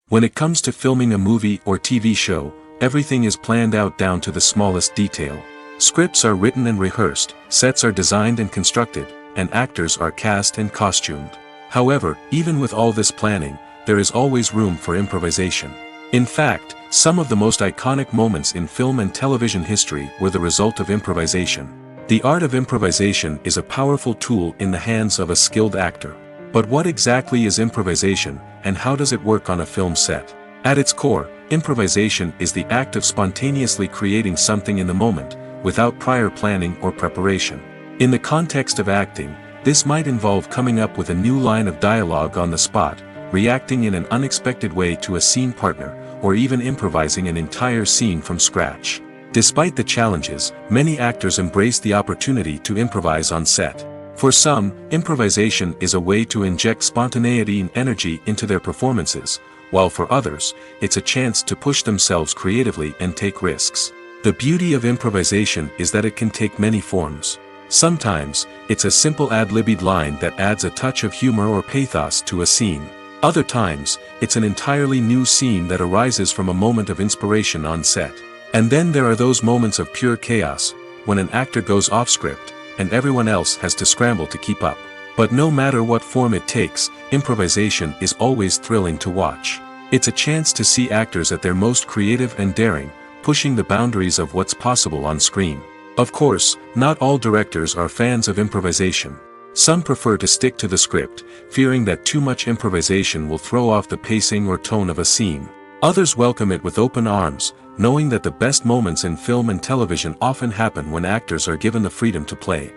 When it comes to filming a movie or TV show, everything is planned out down to the smallest detail. Scripts are written and rehearsed, sets are designed and constructed, and actors are cast and costumed. However, even with all this planning, there is always room for improvisation. In fact, some of the most iconic moments in film and television history were the result of improvisation. The art of improvisation is a powerful tool in the hands of a skilled actor. But what exactly is improvisation, and how does it work on a film set? At its core, improvisation is the act of spontaneously creating something in the moment, without prior planning or preparation. In the context of acting, this might involve coming up with a new line of dialogue on the spot, reacting in an unexpected way to a scene partner, or even improvising an entire scene from scratch. Despite the challenges, many actors embrace the opportunity to improvise on set. For some, improvisation is a way to inject spontaneity and energy into their performances, while for others, it's a chance to push themselves creatively and take risks. The beauty of improvisation is that it can take many forms. Sometimes, it's a simple ad-libbed line that adds a touch of humor or pathos to a scene. Other times, it's an entirely new scene that arises from a moment of inspiration on set. And then there are those moments of pure chaos, when an actor goes off script, and everyone else has to scramble to keep up. But no matter what form it takes, improvisation is always thrilling to watch. It's a chance to see actors at their most creative and daring, pushing the boundaries of what's possible on screen. Of course, not all directors are fans of improvisation. Some prefer to stick to the script, fearing that too much improvisation will throw off the pacing or tone of a scene. Others welcome it with open arms, knowing that the best moments in film and television often happen when actors are given the freedom to play.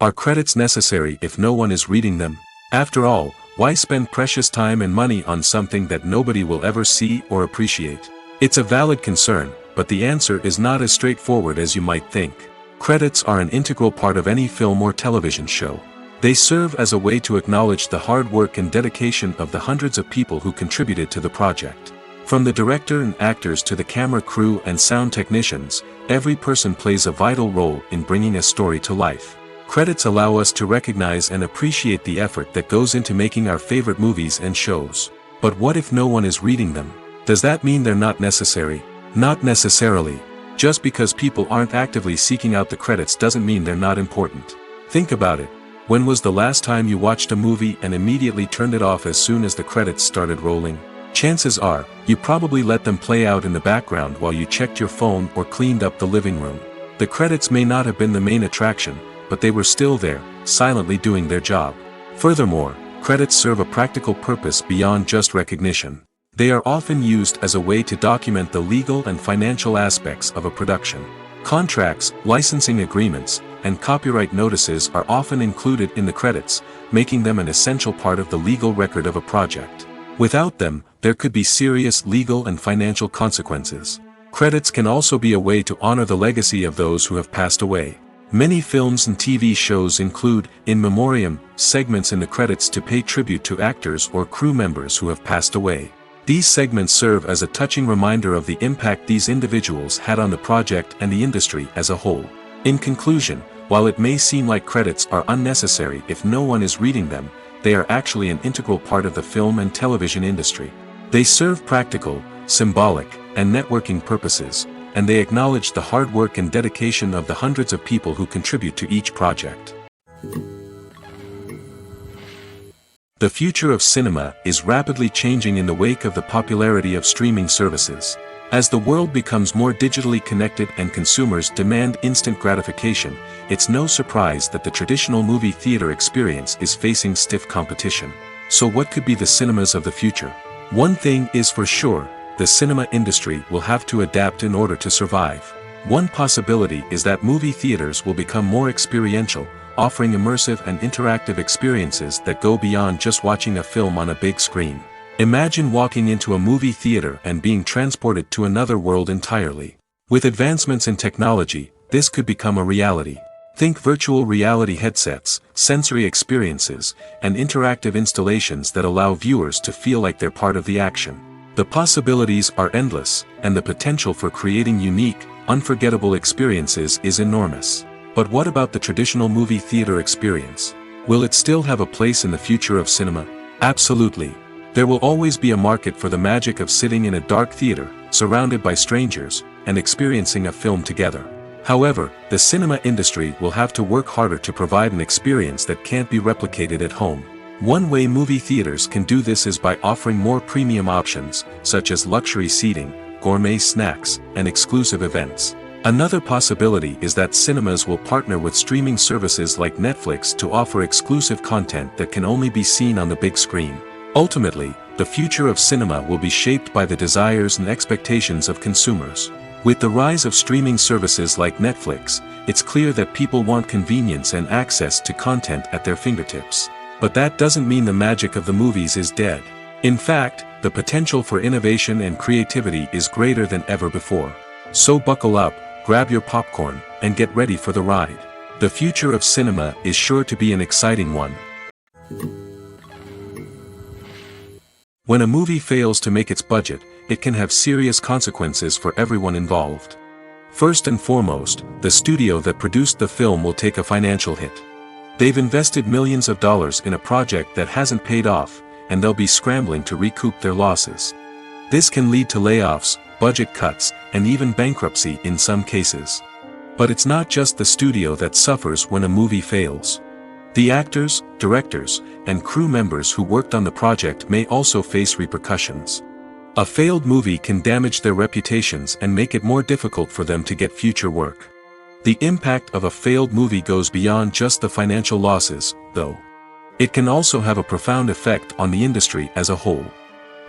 Are credits necessary if no one is reading them? After all, why spend precious time and money on something that nobody will ever see or appreciate? It's a valid concern, but the answer is not as straightforward as you might think. Credits are an integral part of any film or television show. They serve as a way to acknowledge the hard work and dedication of the hundreds of people who contributed to the project. From the director and actors to the camera crew and sound technicians, every person plays a vital role in bringing a story to life. Credits allow us to recognize and appreciate the effort that goes into making our favorite movies and shows. But what if no one is reading them? Does that mean they're not necessary? Not necessarily. Just because people aren't actively seeking out the credits doesn't mean they're not important. Think about it. When was the last time you watched a movie and immediately turned it off as soon as the credits started rolling? Chances are, you probably let them play out in the background while you checked your phone or cleaned up the living room. The credits may not have been the main attraction, but they were still there, silently doing their job. Furthermore, credits serve a practical purpose beyond just recognition. They are often used as a way to document the legal and financial aspects of a production. Contracts, licensing agreements, and copyright notices are often included in the credits, making them an essential part of the legal record of a project. Without them, there could be serious legal and financial consequences. Credits can also be a way to honor the legacy of those who have passed away. Many films and TV shows include in memoriam segments in the credits to pay tribute to actors or crew members who have passed away. These segments serve as a touching reminder of the impact these individuals had on the project and the industry as a whole. In conclusion, while it may seem like credits are unnecessary if no one is reading them, they are actually an integral part of the film and television industry. They serve practical, symbolic, and networking purposes, and they acknowledge the hard work and dedication of the hundreds of people who contribute to each project. The future of cinema is rapidly changing in the wake of the popularity of streaming services. As the world becomes more digitally connected and consumers demand instant gratification, it's no surprise that the traditional movie theater experience is facing stiff competition. So what could be the cinemas of the future? One thing is for sure, the cinema industry will have to adapt in order to survive. One possibility is that movie theaters will become more experiential, offering immersive and interactive experiences that go beyond just watching a film on a big screen. Imagine walking into a movie theater and being transported to another world entirely. With advancements in technology, this could become a reality. Think virtual reality headsets, sensory experiences, and interactive installations that allow viewers to feel like they're part of the action. The possibilities are endless, and the potential for creating unique, unforgettable experiences is enormous. But what about the traditional movie theater experience? Will it still have a place in the future of cinema? Absolutely. There will always be a market for the magic of sitting in a dark theater, surrounded by strangers, and experiencing a film together. However, the cinema industry will have to work harder to provide an experience that can't be replicated at home. One way movie theaters can do this is by offering more premium options, such as luxury seating, gourmet snacks, and exclusive events. Another possibility is that cinemas will partner with streaming services like Netflix to offer exclusive content that can only be seen on the big screen. Ultimately, the future of cinema will be shaped by the desires and expectations of consumers. With the rise of streaming services like Netflix, it's clear that people want convenience and access to content at their fingertips. But that doesn't mean the magic of the movies is dead. In fact, the potential for innovation and creativity is greater than ever before. So buckle up, grab your popcorn, and get ready for the ride. The future of cinema is sure to be an exciting one. When a movie fails to make its budget, it can have serious consequences for everyone involved. First and foremost, the studio that produced the film will take a financial hit. They've invested millions of dollars in a project that hasn't paid off, and they'll be scrambling to recoup their losses. This can lead to layoffs, budget cuts, and even bankruptcy in some cases. But it's not just the studio that suffers when a movie fails. The actors, directors, and crew members who worked on the project may also face repercussions. A failed movie can damage their reputations and make it more difficult for them to get future work. The impact of a failed movie goes beyond just the financial losses, though. It can also have a profound effect on the industry as a whole.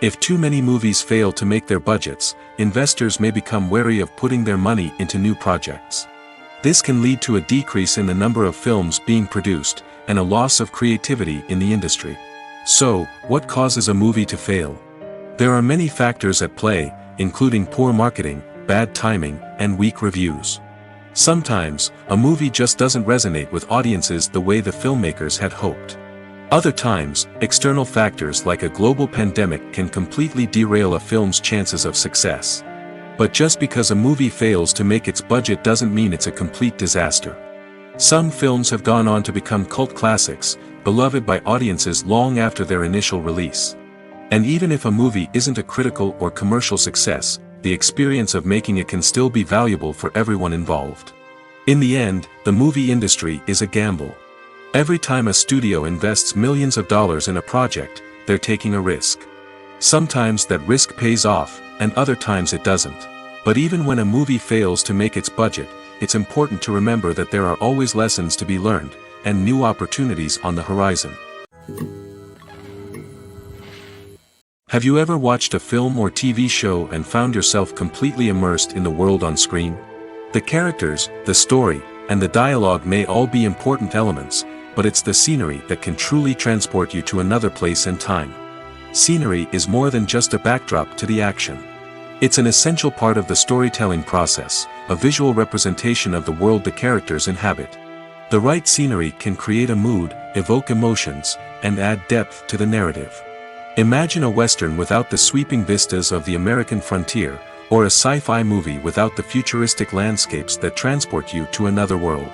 If too many movies fail to make their budgets, investors may become wary of putting their money into new projects. This can lead to a decrease in the number of films being produced, and a loss of creativity in the industry. So, what causes a movie to fail? There are many factors at play, including poor marketing, bad timing, and weak reviews. Sometimes, a movie just doesn't resonate with audiences the way the filmmakers had hoped. Other times, external factors like a global pandemic can completely derail a film's chances of success. But just because a movie fails to make its budget doesn't mean it's a complete disaster. Some films have gone on to become cult classics, beloved by audiences long after their initial release. And even if a movie isn't a critical or commercial success, the experience of making it can still be valuable for everyone involved. In the end, the movie industry is a gamble. Every time a studio invests millions of dollars in a project, they're taking a risk. Sometimes that risk pays off, and other times it doesn't. But even when a movie fails to make its budget, it's important to remember that there are always lessons to be learned, and new opportunities on the horizon. Have you ever watched a film or TV show and found yourself completely immersed in the world on screen? The characters, the story, and the dialogue may all be important elements, but it's the scenery that can truly transport you to another place and time. Scenery is more than just a backdrop to the action. It's an essential part of the storytelling process, a visual representation of the world the characters inhabit. The right scenery can create a mood, evoke emotions, and add depth to the narrative. Imagine a Western without the sweeping vistas of the American frontier, or a sci-fi movie without the futuristic landscapes that transport you to another world.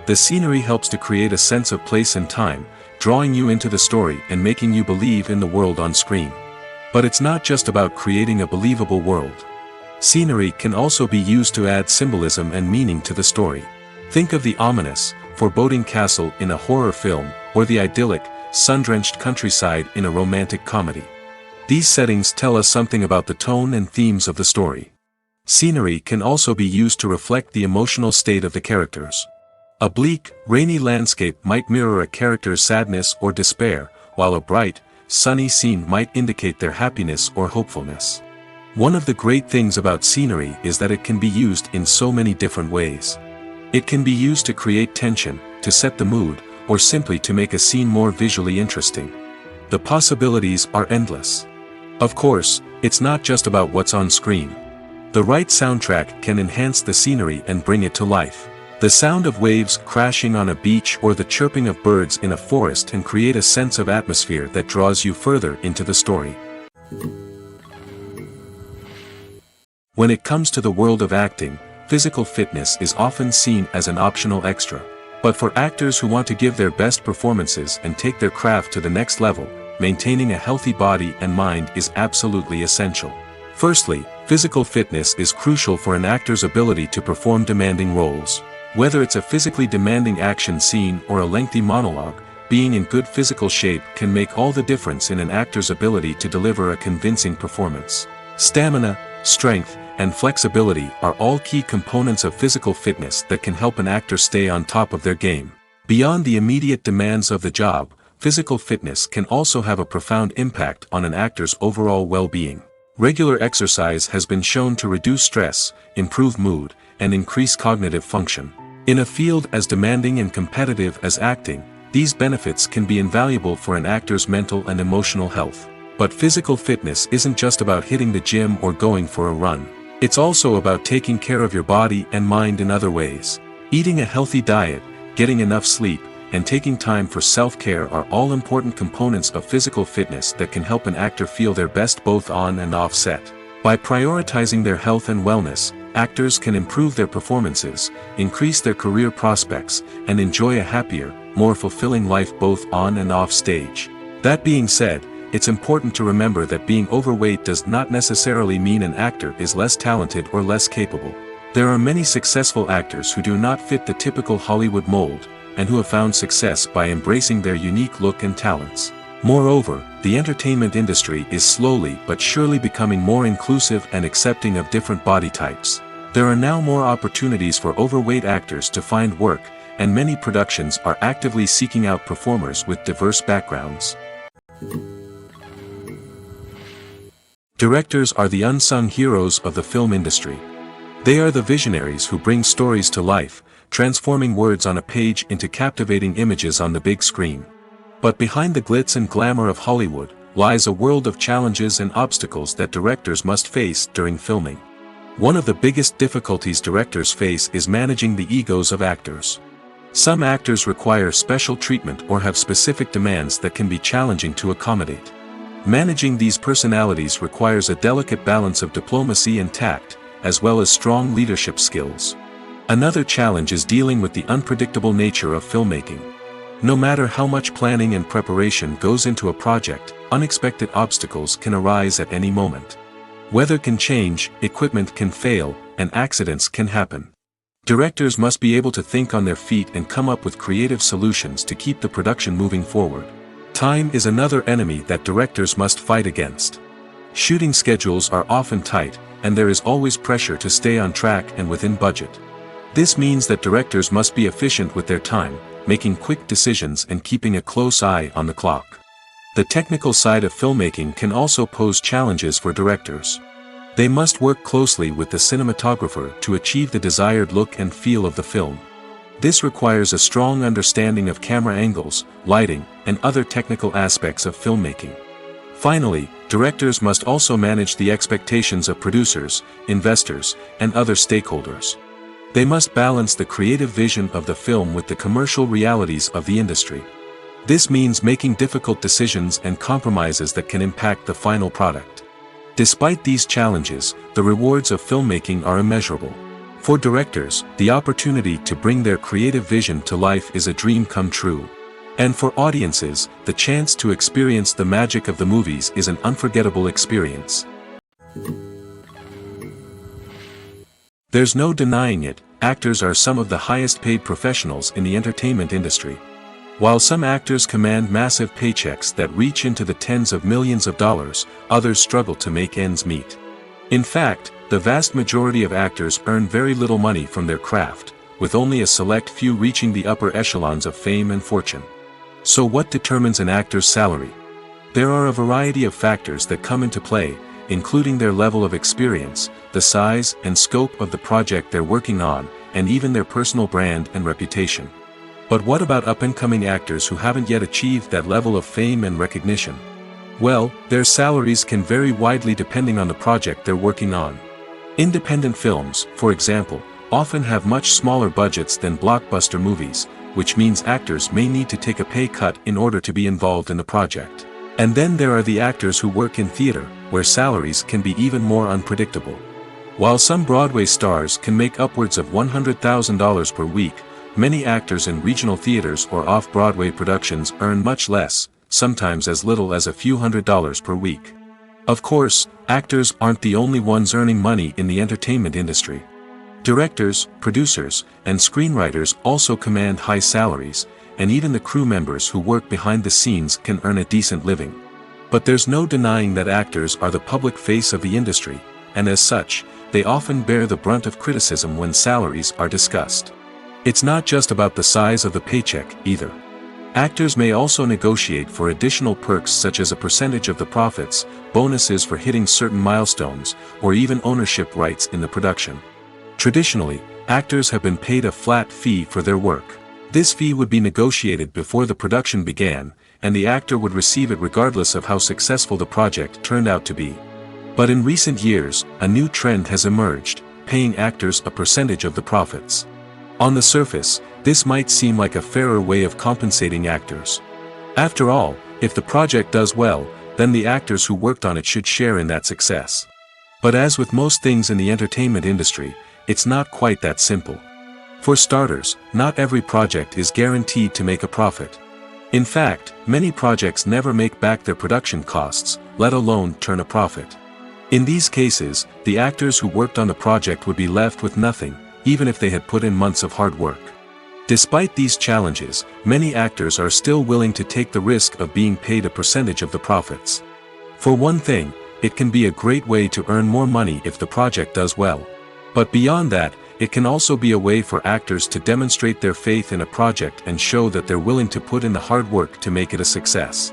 The scenery helps to create a sense of place and time, drawing you into the story and making you believe in the world on screen. But it's not just about creating a believable world. Scenery can also be used to add symbolism and meaning to the story. Think of the ominous, foreboding castle in a horror film, or the idyllic, sun-drenched countryside in a romantic comedy. These settings tell us something about the tone and themes of the story. Scenery can also be used to reflect the emotional state of the characters. A bleak, rainy landscape might mirror a character's sadness or despair, while a bright, sunny scene might indicate their happiness or hopefulness. One of the great things about scenery is that it can be used in so many different ways. It can be used to create tension, to set the mood, or simply to make a scene more visually interesting. The possibilities are endless. Of course, it's not just about what's on screen. The right soundtrack can enhance the scenery and bring it to life. The sound of waves crashing on a beach or the chirping of birds in a forest can create a sense of atmosphere that draws you further into the story. When it comes to the world of acting, physical fitness is often seen as an optional extra. But for actors who want to give their best performances and take their craft to the next level, maintaining a healthy body and mind is absolutely essential. Firstly, physical fitness is crucial for an actor's ability to perform demanding roles. Whether it's a physically demanding action scene or a lengthy monologue, being in good physical shape can make all the difference in an actor's ability to deliver a convincing performance. Stamina, strength, and flexibility are all key components of physical fitness that can help an actor stay on top of their game. Beyond the immediate demands of the job, physical fitness can also have a profound impact on an actor's overall well-being. Regular exercise has been shown to reduce stress, improve mood, and increase cognitive function. In a field as demanding and competitive as acting, these benefits can be invaluable for an actor's mental and emotional health. But physical fitness isn't just about hitting the gym or going for a run. It's also about taking care of your body and mind in other ways. Eating a healthy diet, getting enough sleep, and taking time for self-care are all important components of physical fitness that can help an actor feel their best both on and off set. By prioritizing their health and wellness, actors can improve their performances, increase their career prospects, and enjoy a happier, more fulfilling life both on and off stage. That being said, it's important to remember that being overweight does not necessarily mean an actor is less talented or less capable. There are many successful actors who do not fit the typical Hollywood mold, and who have found success by embracing their unique look and talents. Moreover, the entertainment industry is slowly but surely becoming more inclusive and accepting of different body types. There are now more opportunities for overweight actors to find work, and many productions are actively seeking out performers with diverse backgrounds. Directors are the unsung heroes of the film industry. They are the visionaries who bring stories to life, transforming words on a page into captivating images on the big screen. But behind the glitz and glamour of Hollywood, lies a world of challenges and obstacles that directors must face during filming. One of the biggest difficulties directors face is managing the egos of actors. Some actors require special treatment or have specific demands that can be challenging to accommodate. Managing these personalities requires a delicate balance of diplomacy and tact, as well as strong leadership skills. Another challenge is dealing with the unpredictable nature of filmmaking. No matter how much planning and preparation goes into a project, unexpected obstacles can arise at any moment. Weather can change, equipment can fail, and accidents can happen. Directors must be able to think on their feet and come up with creative solutions to keep the production moving forward. Time is another enemy that directors must fight against. Shooting schedules are often tight, and there is always pressure to stay on track and within budget. This means that directors must be efficient with their time, making quick decisions and keeping a close eye on the clock. The technical side of filmmaking can also pose challenges for directors. They must work closely with the cinematographer to achieve the desired look and feel of the film. This requires a strong understanding of camera angles, lighting, and other technical aspects of filmmaking. Finally, directors must also manage the expectations of producers, investors, and other stakeholders. They must balance the creative vision of the film with the commercial realities of the industry. This means making difficult decisions and compromises that can impact the final product. Despite these challenges, the rewards of filmmaking are immeasurable. For directors, the opportunity to bring their creative vision to life is a dream come true. And for audiences, the chance to experience the magic of the movies is an unforgettable experience. There's no denying it, actors are some of the highest paid professionals in the entertainment industry. While some actors command massive paychecks that reach into the tens of millions of dollars, others struggle to make ends meet. In fact, the vast majority of actors earn very little money from their craft, with only a select few reaching the upper echelons of fame and fortune. So what determines an actor's salary? There are a variety of factors that come into play, including their level of experience, the size and scope of the project they're working on, and even their personal brand and reputation. But what about up-and-coming actors who haven't yet achieved that level of fame and recognition? Well, their salaries can vary widely depending on the project they're working on. Independent films, for example, often have much smaller budgets than blockbuster movies, which means actors may need to take a pay cut in order to be involved in the project. And then there are the actors who work in theater, where salaries can be even more unpredictable. While some Broadway stars can make upwards of $100,000 per week, many actors in regional theaters or off-Broadway productions earn much less, sometimes as little as a few $100s per week. Of course, actors aren't the only ones earning money in the entertainment industry. Directors, producers, and screenwriters also command high salaries, and even the crew members who work behind the scenes can earn a decent living. But there's no denying that actors are the public face of the industry, and as such, they often bear the brunt of criticism when salaries are discussed. It's not just about the size of the paycheck, either. Actors may also negotiate for additional perks such as a percentage of the profits, bonuses for hitting certain milestones, or even ownership rights in the production. Traditionally, actors have been paid a flat fee for their work. This fee would be negotiated before the production began, and the actor would receive it regardless of how successful the project turned out to be. But in recent years, a new trend has emerged, paying actors a percentage of the profits. On the surface, this might seem like a fairer way of compensating actors. After all, if the project does well, then the actors who worked on it should share in that success. But as with most things in the entertainment industry, it's not quite that simple. For starters, not every project is guaranteed to make a profit. In fact, many projects never make back their production costs, let alone turn a profit. In these cases, the actors who worked on the project would be left with nothing, even if they had put in months of hard work. Despite these challenges, many actors are still willing to take the risk of being paid a percentage of the profits. For one thing, it can be a great way to earn more money if the project does well. But beyond that, it can also be a way for actors to demonstrate their faith in a project and show that they're willing to put in the hard work to make it a success.